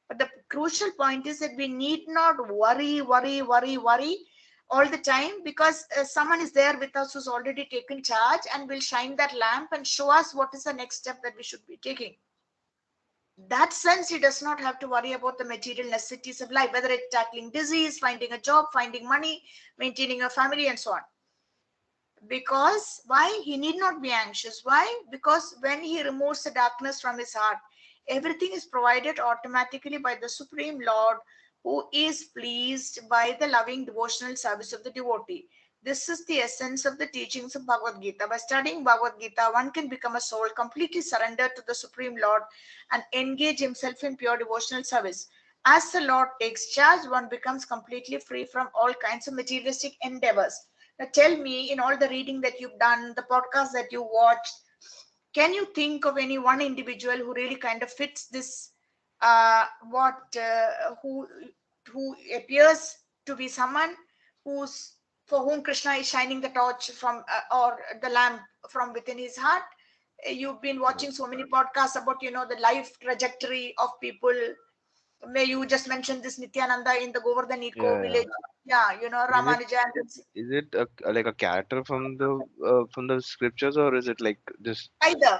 But the crucial point is that we need not worry all the time, because someone is there with us who's already taken charge and will shine that lamp and show us what is the next step that we should be taking. That sense, he does not have to worry about the material necessities of life, whether it's tackling disease, finding a job, finding money, maintaining a family, and so on. Because why? He need not be anxious. Why? Because when he removes the darkness from his heart, everything is provided automatically by the Supreme Lord, who is pleased by the loving devotional service of the devotee. This is the essence of the teachings of Bhagavad Gita. By studying Bhagavad Gita, one can become a soul completely surrendered to the Supreme Lord and engage himself in pure devotional service. As the Lord takes charge, one becomes completely free from all kinds of materialistic endeavors. Now tell me, in all the reading that you've done, the podcast that you watched, can you think of any one individual who really kind of fits this, who appears to be someone who's, for whom Krishna is shining the torch from, or the lamp from within his heart? You've been watching so many podcasts about, the life trajectory of people. May you just mention this Nityananda in the Govardhan Eco Yeah, yeah. village. Yeah, Is it Ramanuja. is it like a character from the scriptures, or is it like just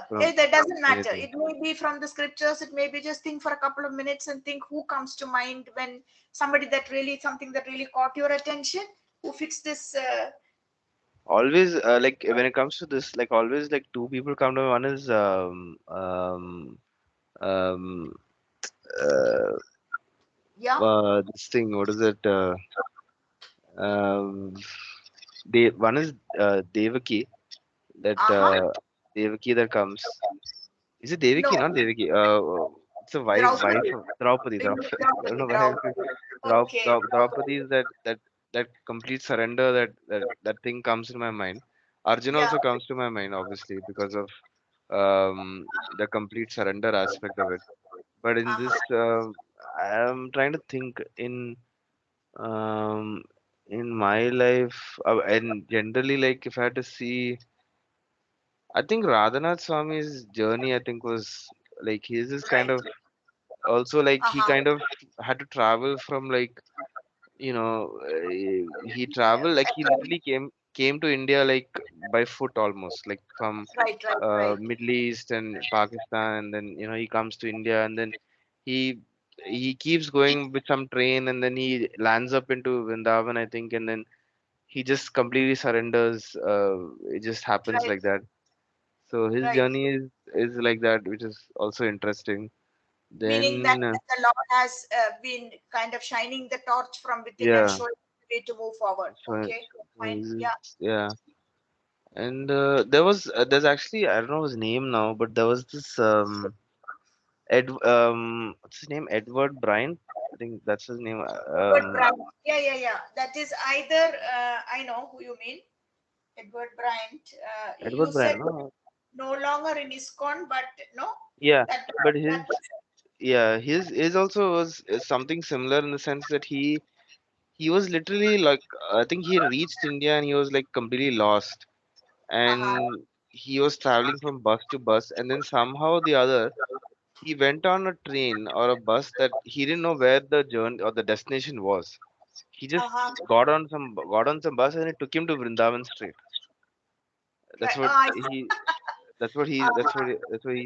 from Either doesn't matter. anything? It may be from the scriptures. It may be just think for a couple of minutes and think who comes to mind when something that really caught your attention. Who fits this? Always like when it comes to this, like always like two people come to me. One is um uh, Yeah. this thing. What is it? Um, one is Devaki, that Uh-huh. Devaki that comes. Is it No. Devaki? Not Devaki. It's a wife Draupadi. of Draupadi. Maybe Draupadi. I don't Draupadi. know why I'm Draupadi. Okay. Draupadi is that complete surrender, that thing comes in my mind. Arjun Yeah. also comes to my mind, obviously, because of the complete surrender aspect of it. But in Uh-huh. this, I'm trying to think um, in my life, and generally, like if I had to see, I think Radhanath Swami's journey, I think was like his is kind Right. of also like he Uh-huh. kind of had to travel from like he traveled like he literally came to India like by foot almost like from Right. Right. Right. Middle East and Pakistan, and then he comes to India, and then he he keeps going with some train, and then he lands up into Vrindavan, I think, and then he just completely surrenders. It just happens Right. like that. So his Right. journey is like that, which is also interesting. Meaning that Then the Lord has been kind of shining the torch from within and yeah, showing the way to move forward. so Okay, fine. Yeah. yeah, and there's actually I don't know his name now, but there was this what's his name, Edward Bryant, I think that's his name. Edward Bryant. Yeah, yeah, yeah. That is either, I know who you mean, Edward Bryant. You Edward Bryant, said no, no longer in ISKCON, but no, yeah, that, but that his also was is something similar in the sense that he was literally like I think he reached India and he was like completely lost, uh-huh, and he was traveling from bus to bus, and then somehow or the other he went on a train or a bus that he didn't know where the journey or the destination was. He just uh-huh. got on some bus and it took him to Vrindavan straight. That's Right. what Oh, I see. he Uh-huh. that's what he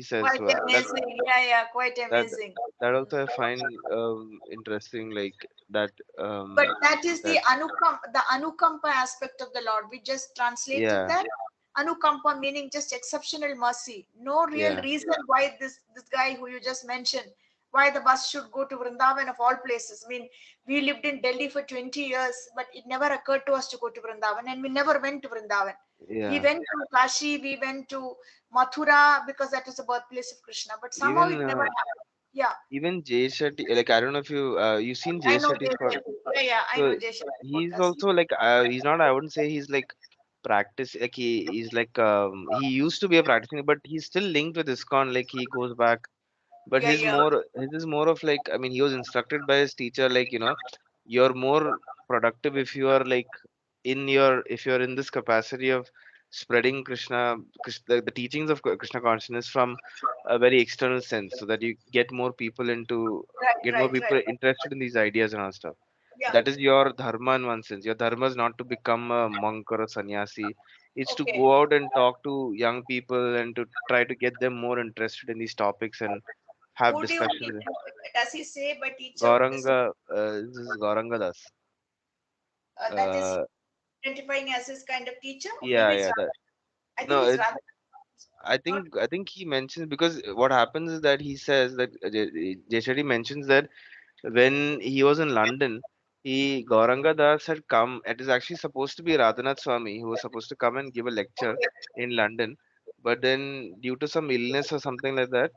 says. Quite So amazing. Yeah, yeah, quite that amazing. that also I find interesting, like that But that is that the anukampa aspect of the Lord. We just translated yeah, that. Anukampa meaning just exceptional mercy. No real yeah, reason why this guy who you just mentioned, why the bus should go to Vrindavan of all places. I mean, we lived in Delhi for 20 years, but it never occurred to us to go to Vrindavan, and we never went to Vrindavan. We Yeah. went to Kashi, we went to Mathura because that is the birthplace of Krishna. But somehow Even it never happened. Yeah, even Jay Shetty, like I don't know if you seen Jay I know Shetty's Jay pod. Shetty. Yeah, yeah, I know So Jay Shetty he's podcast. also like he's not. I wouldn't say he's like practice. Like he's like he used to be a practicing, but he's still linked with ISKCON. Like he goes back, but Yeah, yeah, his is more of like, I mean, he was instructed by his teacher, like, you're more productive if you are like if you're in this capacity of spreading the teachings of Krishna consciousness from a very external sense, so that you right, get more right, people right. interested in these ideas and all stuff. Yeah, That is your dharma in one sense. Your dharma is not to become a monk or a sannyasi. It's to okay. go out and talk to young people and to try to get them more interested in these topics and have Who do you discussions. does he say by teacher? Who does he, Gauranga, this is Gauranga Das. that is Uh, identifying as his kind of teacher? Or yeah, maybe it's yeah. rather, I think No, it's rather not. I think he mentions, because what happens is that he says that Jay Shetty mentions that when he was in London, Gauranga Das had come. It is actually supposed to be Radhanath Swami who was supposed to come and give a lecture Okay, in London, but then due to some illness or something like that,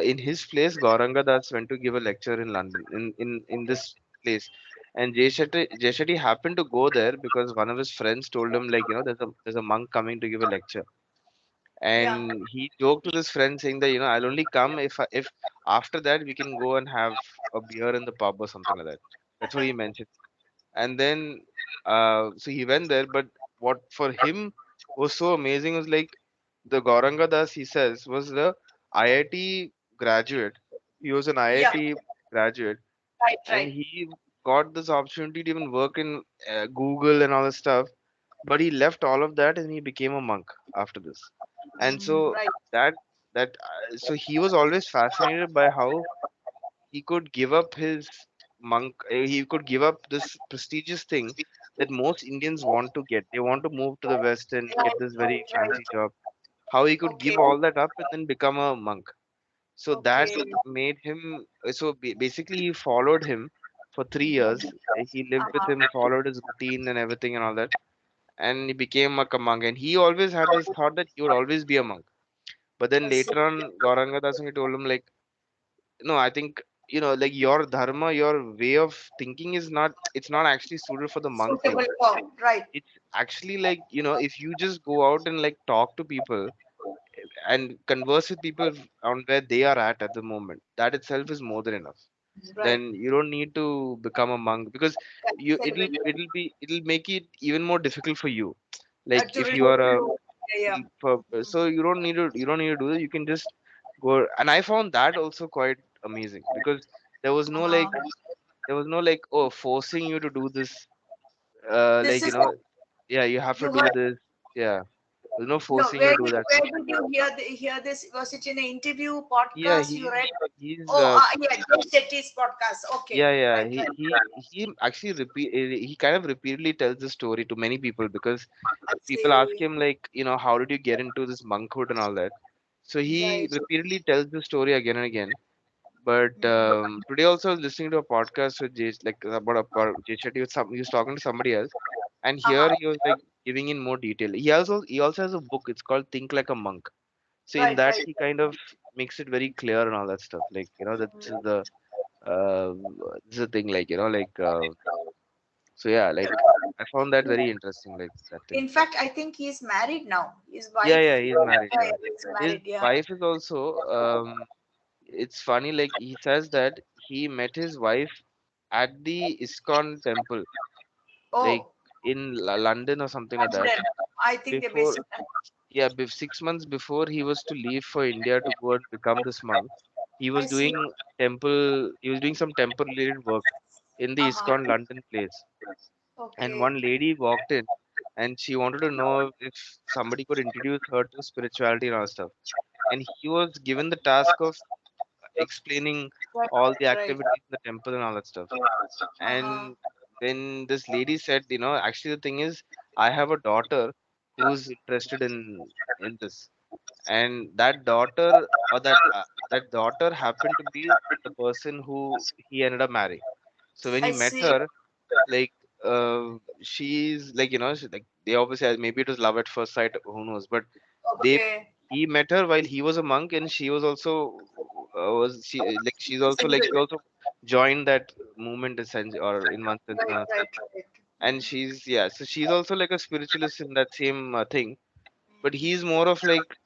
in his place, Gauranga Das went to give a lecture in London in this place. And Jay Shetty happened to go there because one of his friends told him, like, there's a monk coming to give a lecture, yeah, and he joked with his friend saying that, I'll only come if after that we can go and have a beer in the pub or something like that. That's what he mentioned. And then so he went there, but what for him was so amazing was like the Gauranga Das, he says, was the IIT graduate. He was an yeah, IIT graduate, right, and right. he got this opportunity to even work in Google and all this stuff, but he left all of that and he became a monk after this. And so Right. that so he was always fascinated by how he could give up his he could give up this prestigious thing that most Indians want to get. They want to move to the West and Right, get this right, very fancy right. job. How he could Okay, give all that up and then become a monk. So that okay. made him, basically he followed him for 3 years. He lived with him, Uh-huh. followed his routine and everything and all that, and he became a monk. And he always had this thought that he would always be a monk. But then I see. later on, Gauranga Das, he told him, like, no, I think, like, your dharma, your way of thinking is not, it's not actually suited for the monk thing. Suitable for, right. It's actually like, if you just go out and like talk to people and converse with people on where they are at the moment, that itself is more than enough. Right. Then you don't need to become a monk, because Correct, correct. it'll make it even more difficult for you. Like To if relate you are a to, yeah, so you don't need to do that. You can just go. And I found that also quite amazing, because there was no yeah. like oh, forcing you to do this, This like, is, yeah, you have to you do heard, this. Yeah, there's no no, forcing you to do that where stuff. did you hear this? Was it in an interview, Yeah, podcast you read? he's Oh, yeah, Jay Shetty's podcast. Okay, yeah, yeah. right, right. He actually he kind of repeatedly tells the story to many people, because I people ask see. him, like, how did you get into this monkhood and all that. So he Right. repeatedly tells the story again and again. But today also I was listening to a podcast with Jay, like, about Jay Shetty. He was talking to somebody else, and here Uh-huh. he was like giving in more detail. He also has a book. It's called Think Like a Monk. So in Right, that right. he kind of makes it very clear and all that stuff. Like, that uh, this is the thing. Like, so yeah, like I found that very interesting. Like that thing. In fact, I think he's married now. His Yeah, wife, yeah, he's married. Yeah, is his married. Yeah. wife is also. It's funny. Like he says that he met his wife at the ISKCON temple, like Oh, in London or something like that. London. I think they're Before, based. yeah, 6 months before he was to leave for India to go and become this monk, he I was see. doing temple. He was doing some temple related work in the Uh-huh. ISKCON London place. And Okay. one lady walked in, and she wanted to know if somebody could introduce her to spirituality and all stuff. And he was given the task of explaining Right, all the right. activities in the temple and all that stuff. Uh-huh. And when this lady said, actually the thing is, I have a daughter who's interested in this, and that daughter, or that daughter happened to be the person who he ended up marrying. So when he I met see. her, like she's like, she's like they obviously, maybe it was love at first sight, who knows, but they Okay. he met her while he was a monk, and she was also was she like she's also like Single. she also joined that movement, essentially, or in one sense, Right, right, right. and she's, yeah, so she's also like a spiritualist in that same thing, but he's more of like,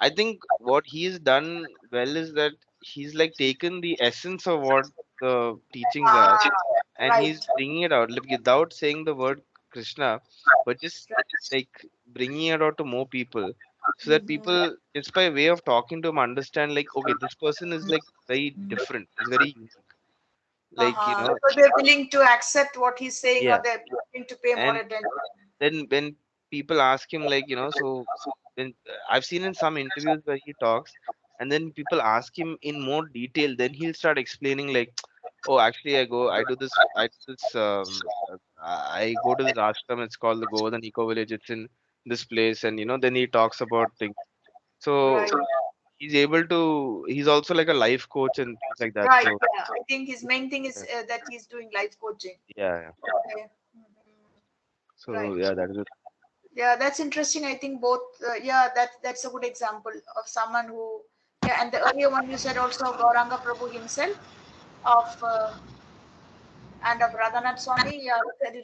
I think what he's done well is that he's like taken the essence of what the teachings are, Ah, and he's right, bringing it out, like, without saying the word Krishna, but just right. like bringing it out to more people, so that Mm-hmm. people, just by way of talking to him, understand like, okay, this person is like very different, he's very unique, like, Uh-huh. So they're willing to accept what he's saying, or yeah. they're willing to pay more And attention. then when people ask him, like, so when I've seen in some interviews where he talks, and then people ask him in more detail, then he'll start explaining like, oh, actually, I do this, I go to this ashram, it's called the Govardhan Eco Village, it's in this place, and then he talks about things. So Right, he's also like a life coach and things like that. right. So Yeah. I think his main thing is yeah, that he's doing life coaching. yeah. Okay. So Right. yeah, that is it. Yeah, that's interesting. I think both. Yeah, that's a good example of someone who. Yeah, and the earlier one you said also Gauranga Prabhu himself of and of Radhanath Swami, yeah,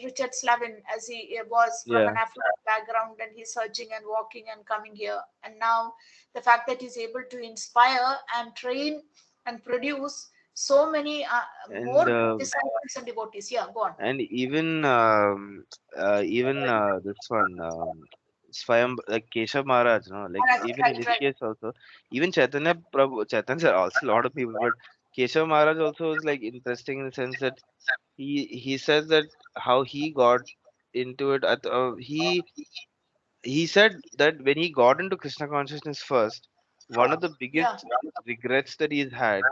Richard Slavin, as he was from Yeah. an African background and he's searching and walking and coming here. And now the fact that he's able to inspire and train and produce so many And more disciples and devotees. Yeah, go on. and even this one, Swayam, like Keshav Maharaj, like Right, even in right, his right. case also, even Chaitanya Prabhu, Chaitanya are also a lot of people, but Keshav Maharaj also is like interesting in the sense that he says that how he got into it. He said that when he got into Krishna consciousness first, one of the Yeah, biggest regrets that he's had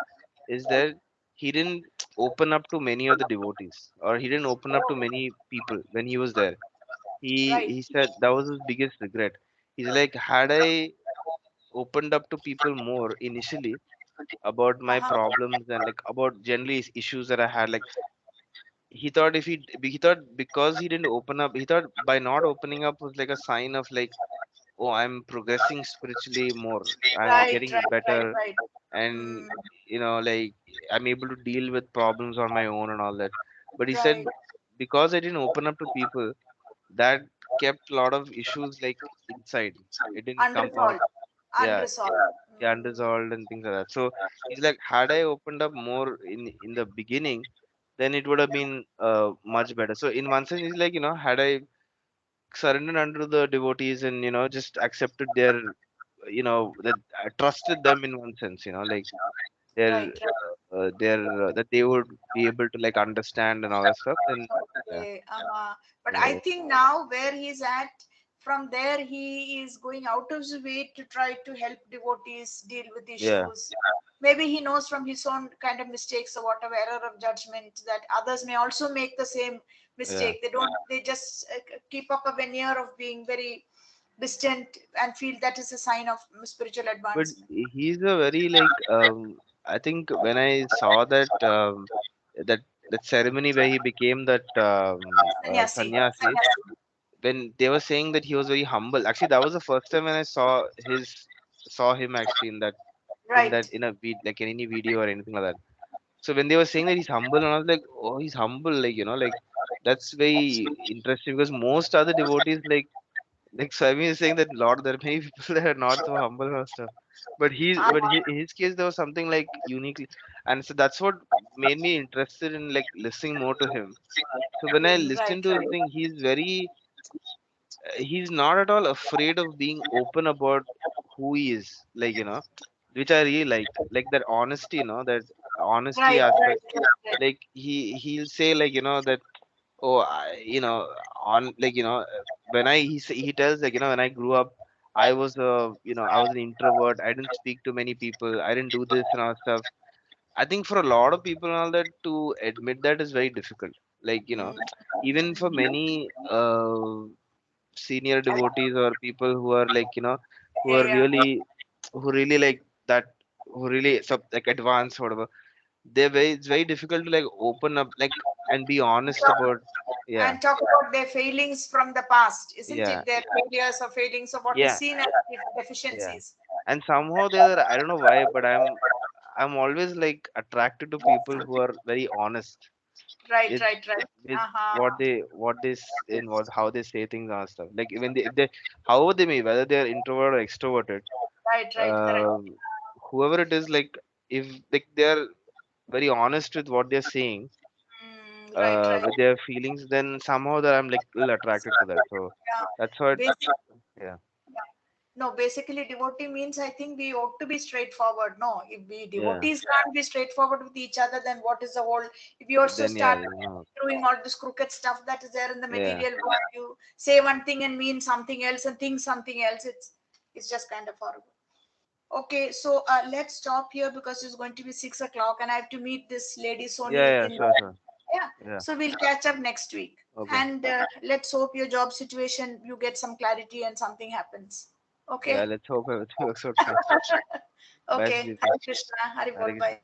is that he didn't open up to many of the devotees, or he didn't open up to many people when he was there. right. He said that was his biggest regret. He's like, had I opened up to people more initially about my Uh-huh. problems and like about generally issues that I had, like he thought if he thought because he didn't open up, he thought by not opening up was like a sign of like, oh, I'm progressing spiritually more, I'm Right, getting right, right, better, right. and Mm, like I'm able to deal with problems on my own and all that. But he said right. because I didn't open up to people, that kept a lot of issues like inside. It didn't come out. Unresolved. Yeah, Unresolved. yeah, Mm, unresolved and things like that. So he's like, had I opened up more in the beginning, then it would have been much better. So in one sense, he's like, had I surrendered under the devotees and just accepted their, that I trusted them in one sense, like their right, right. that they would be able to like understand and all that stuff. Then yeah, Okay. But I yeah, think now where he's at, from there he is going out of his way to try to help devotees deal with yeah, issues. Maybe he knows from his own kind of mistakes or whatever error of judgment that others may also make the same yeah. mistake. They don't. They just keep up a veneer of being very distant and feel that is a sign of spiritual But advancement. he's a very like I think when I saw that that ceremony where he became that Sannyasi. sannyasi, Sannyasi. when they were saying that he was very humble. Actually, that was the first time when I saw him actually Right. in a like in any video or anything like that. So when they were saying that he's humble, and I was like, oh, he's humble, like like that's very interesting because most other devotees like Swami is saying that Lord, there are many people that are not so humble and stuff. But in his case there was something like uniquely, and so that's what made me interested in like listening more to him. So when I Right, listen to his right. thing, he's not at all afraid of being open about who he is, like which I really like that honesty, that honesty Right, right, aspect. right, right. Like he'll say like that, oh, on like when he tells like when I grew up, I was a I was an introvert, I didn't speak to many people, I didn't do this and all stuff. I think for a lot of people and all that, to admit that is very difficult, like Mm, even for many senior I- devotees or people who are like who yeah, are yeah. really who really like that, who really like advanced, whatever. it's very difficult to like open up like and be honest about. Yeah, and talk about their failings from the past, isn't yeah, it? Their failures or failings of what is yeah, seen as yeah. deficiencies. And somehow the other, I don't know why, but I'm always like attracted to people who are very honest Right, with right, right. Uh-huh. in what how they say things and stuff. Like even if they however they may, whether they're introvert or extroverted, Right, right, correct. uh, whoever it is, like if like they're very honest with what they're saying, Right, right. with their feelings, then somehow that I'm like little attracted to that. So Yeah. that's what. Basic, Yeah, yeah. No, basically devotee means I think we ought to be straightforward. No, if we yeah. devotees can't be straightforward with each other, then what is the whole? If you also Then yeah, start you know, doing all this crooked stuff that is there in the yeah, material world, you say one thing and mean something else and think something else. It's just kind of horrible. Okay, so let's stop here because it's going to be 6 o'clock and I have to meet this lady yeah, Sony yeah. in. Sure, sure. Yeah, Yeah. so we'll catch up next week. Okay. And let's hope your job situation, you get some clarity and something happens. Yeah. Okay. Let's hope everything works out fine. Bye, Okay. Smriti. Hare Krishna. Hare Hare Bol. Krishna. Bye.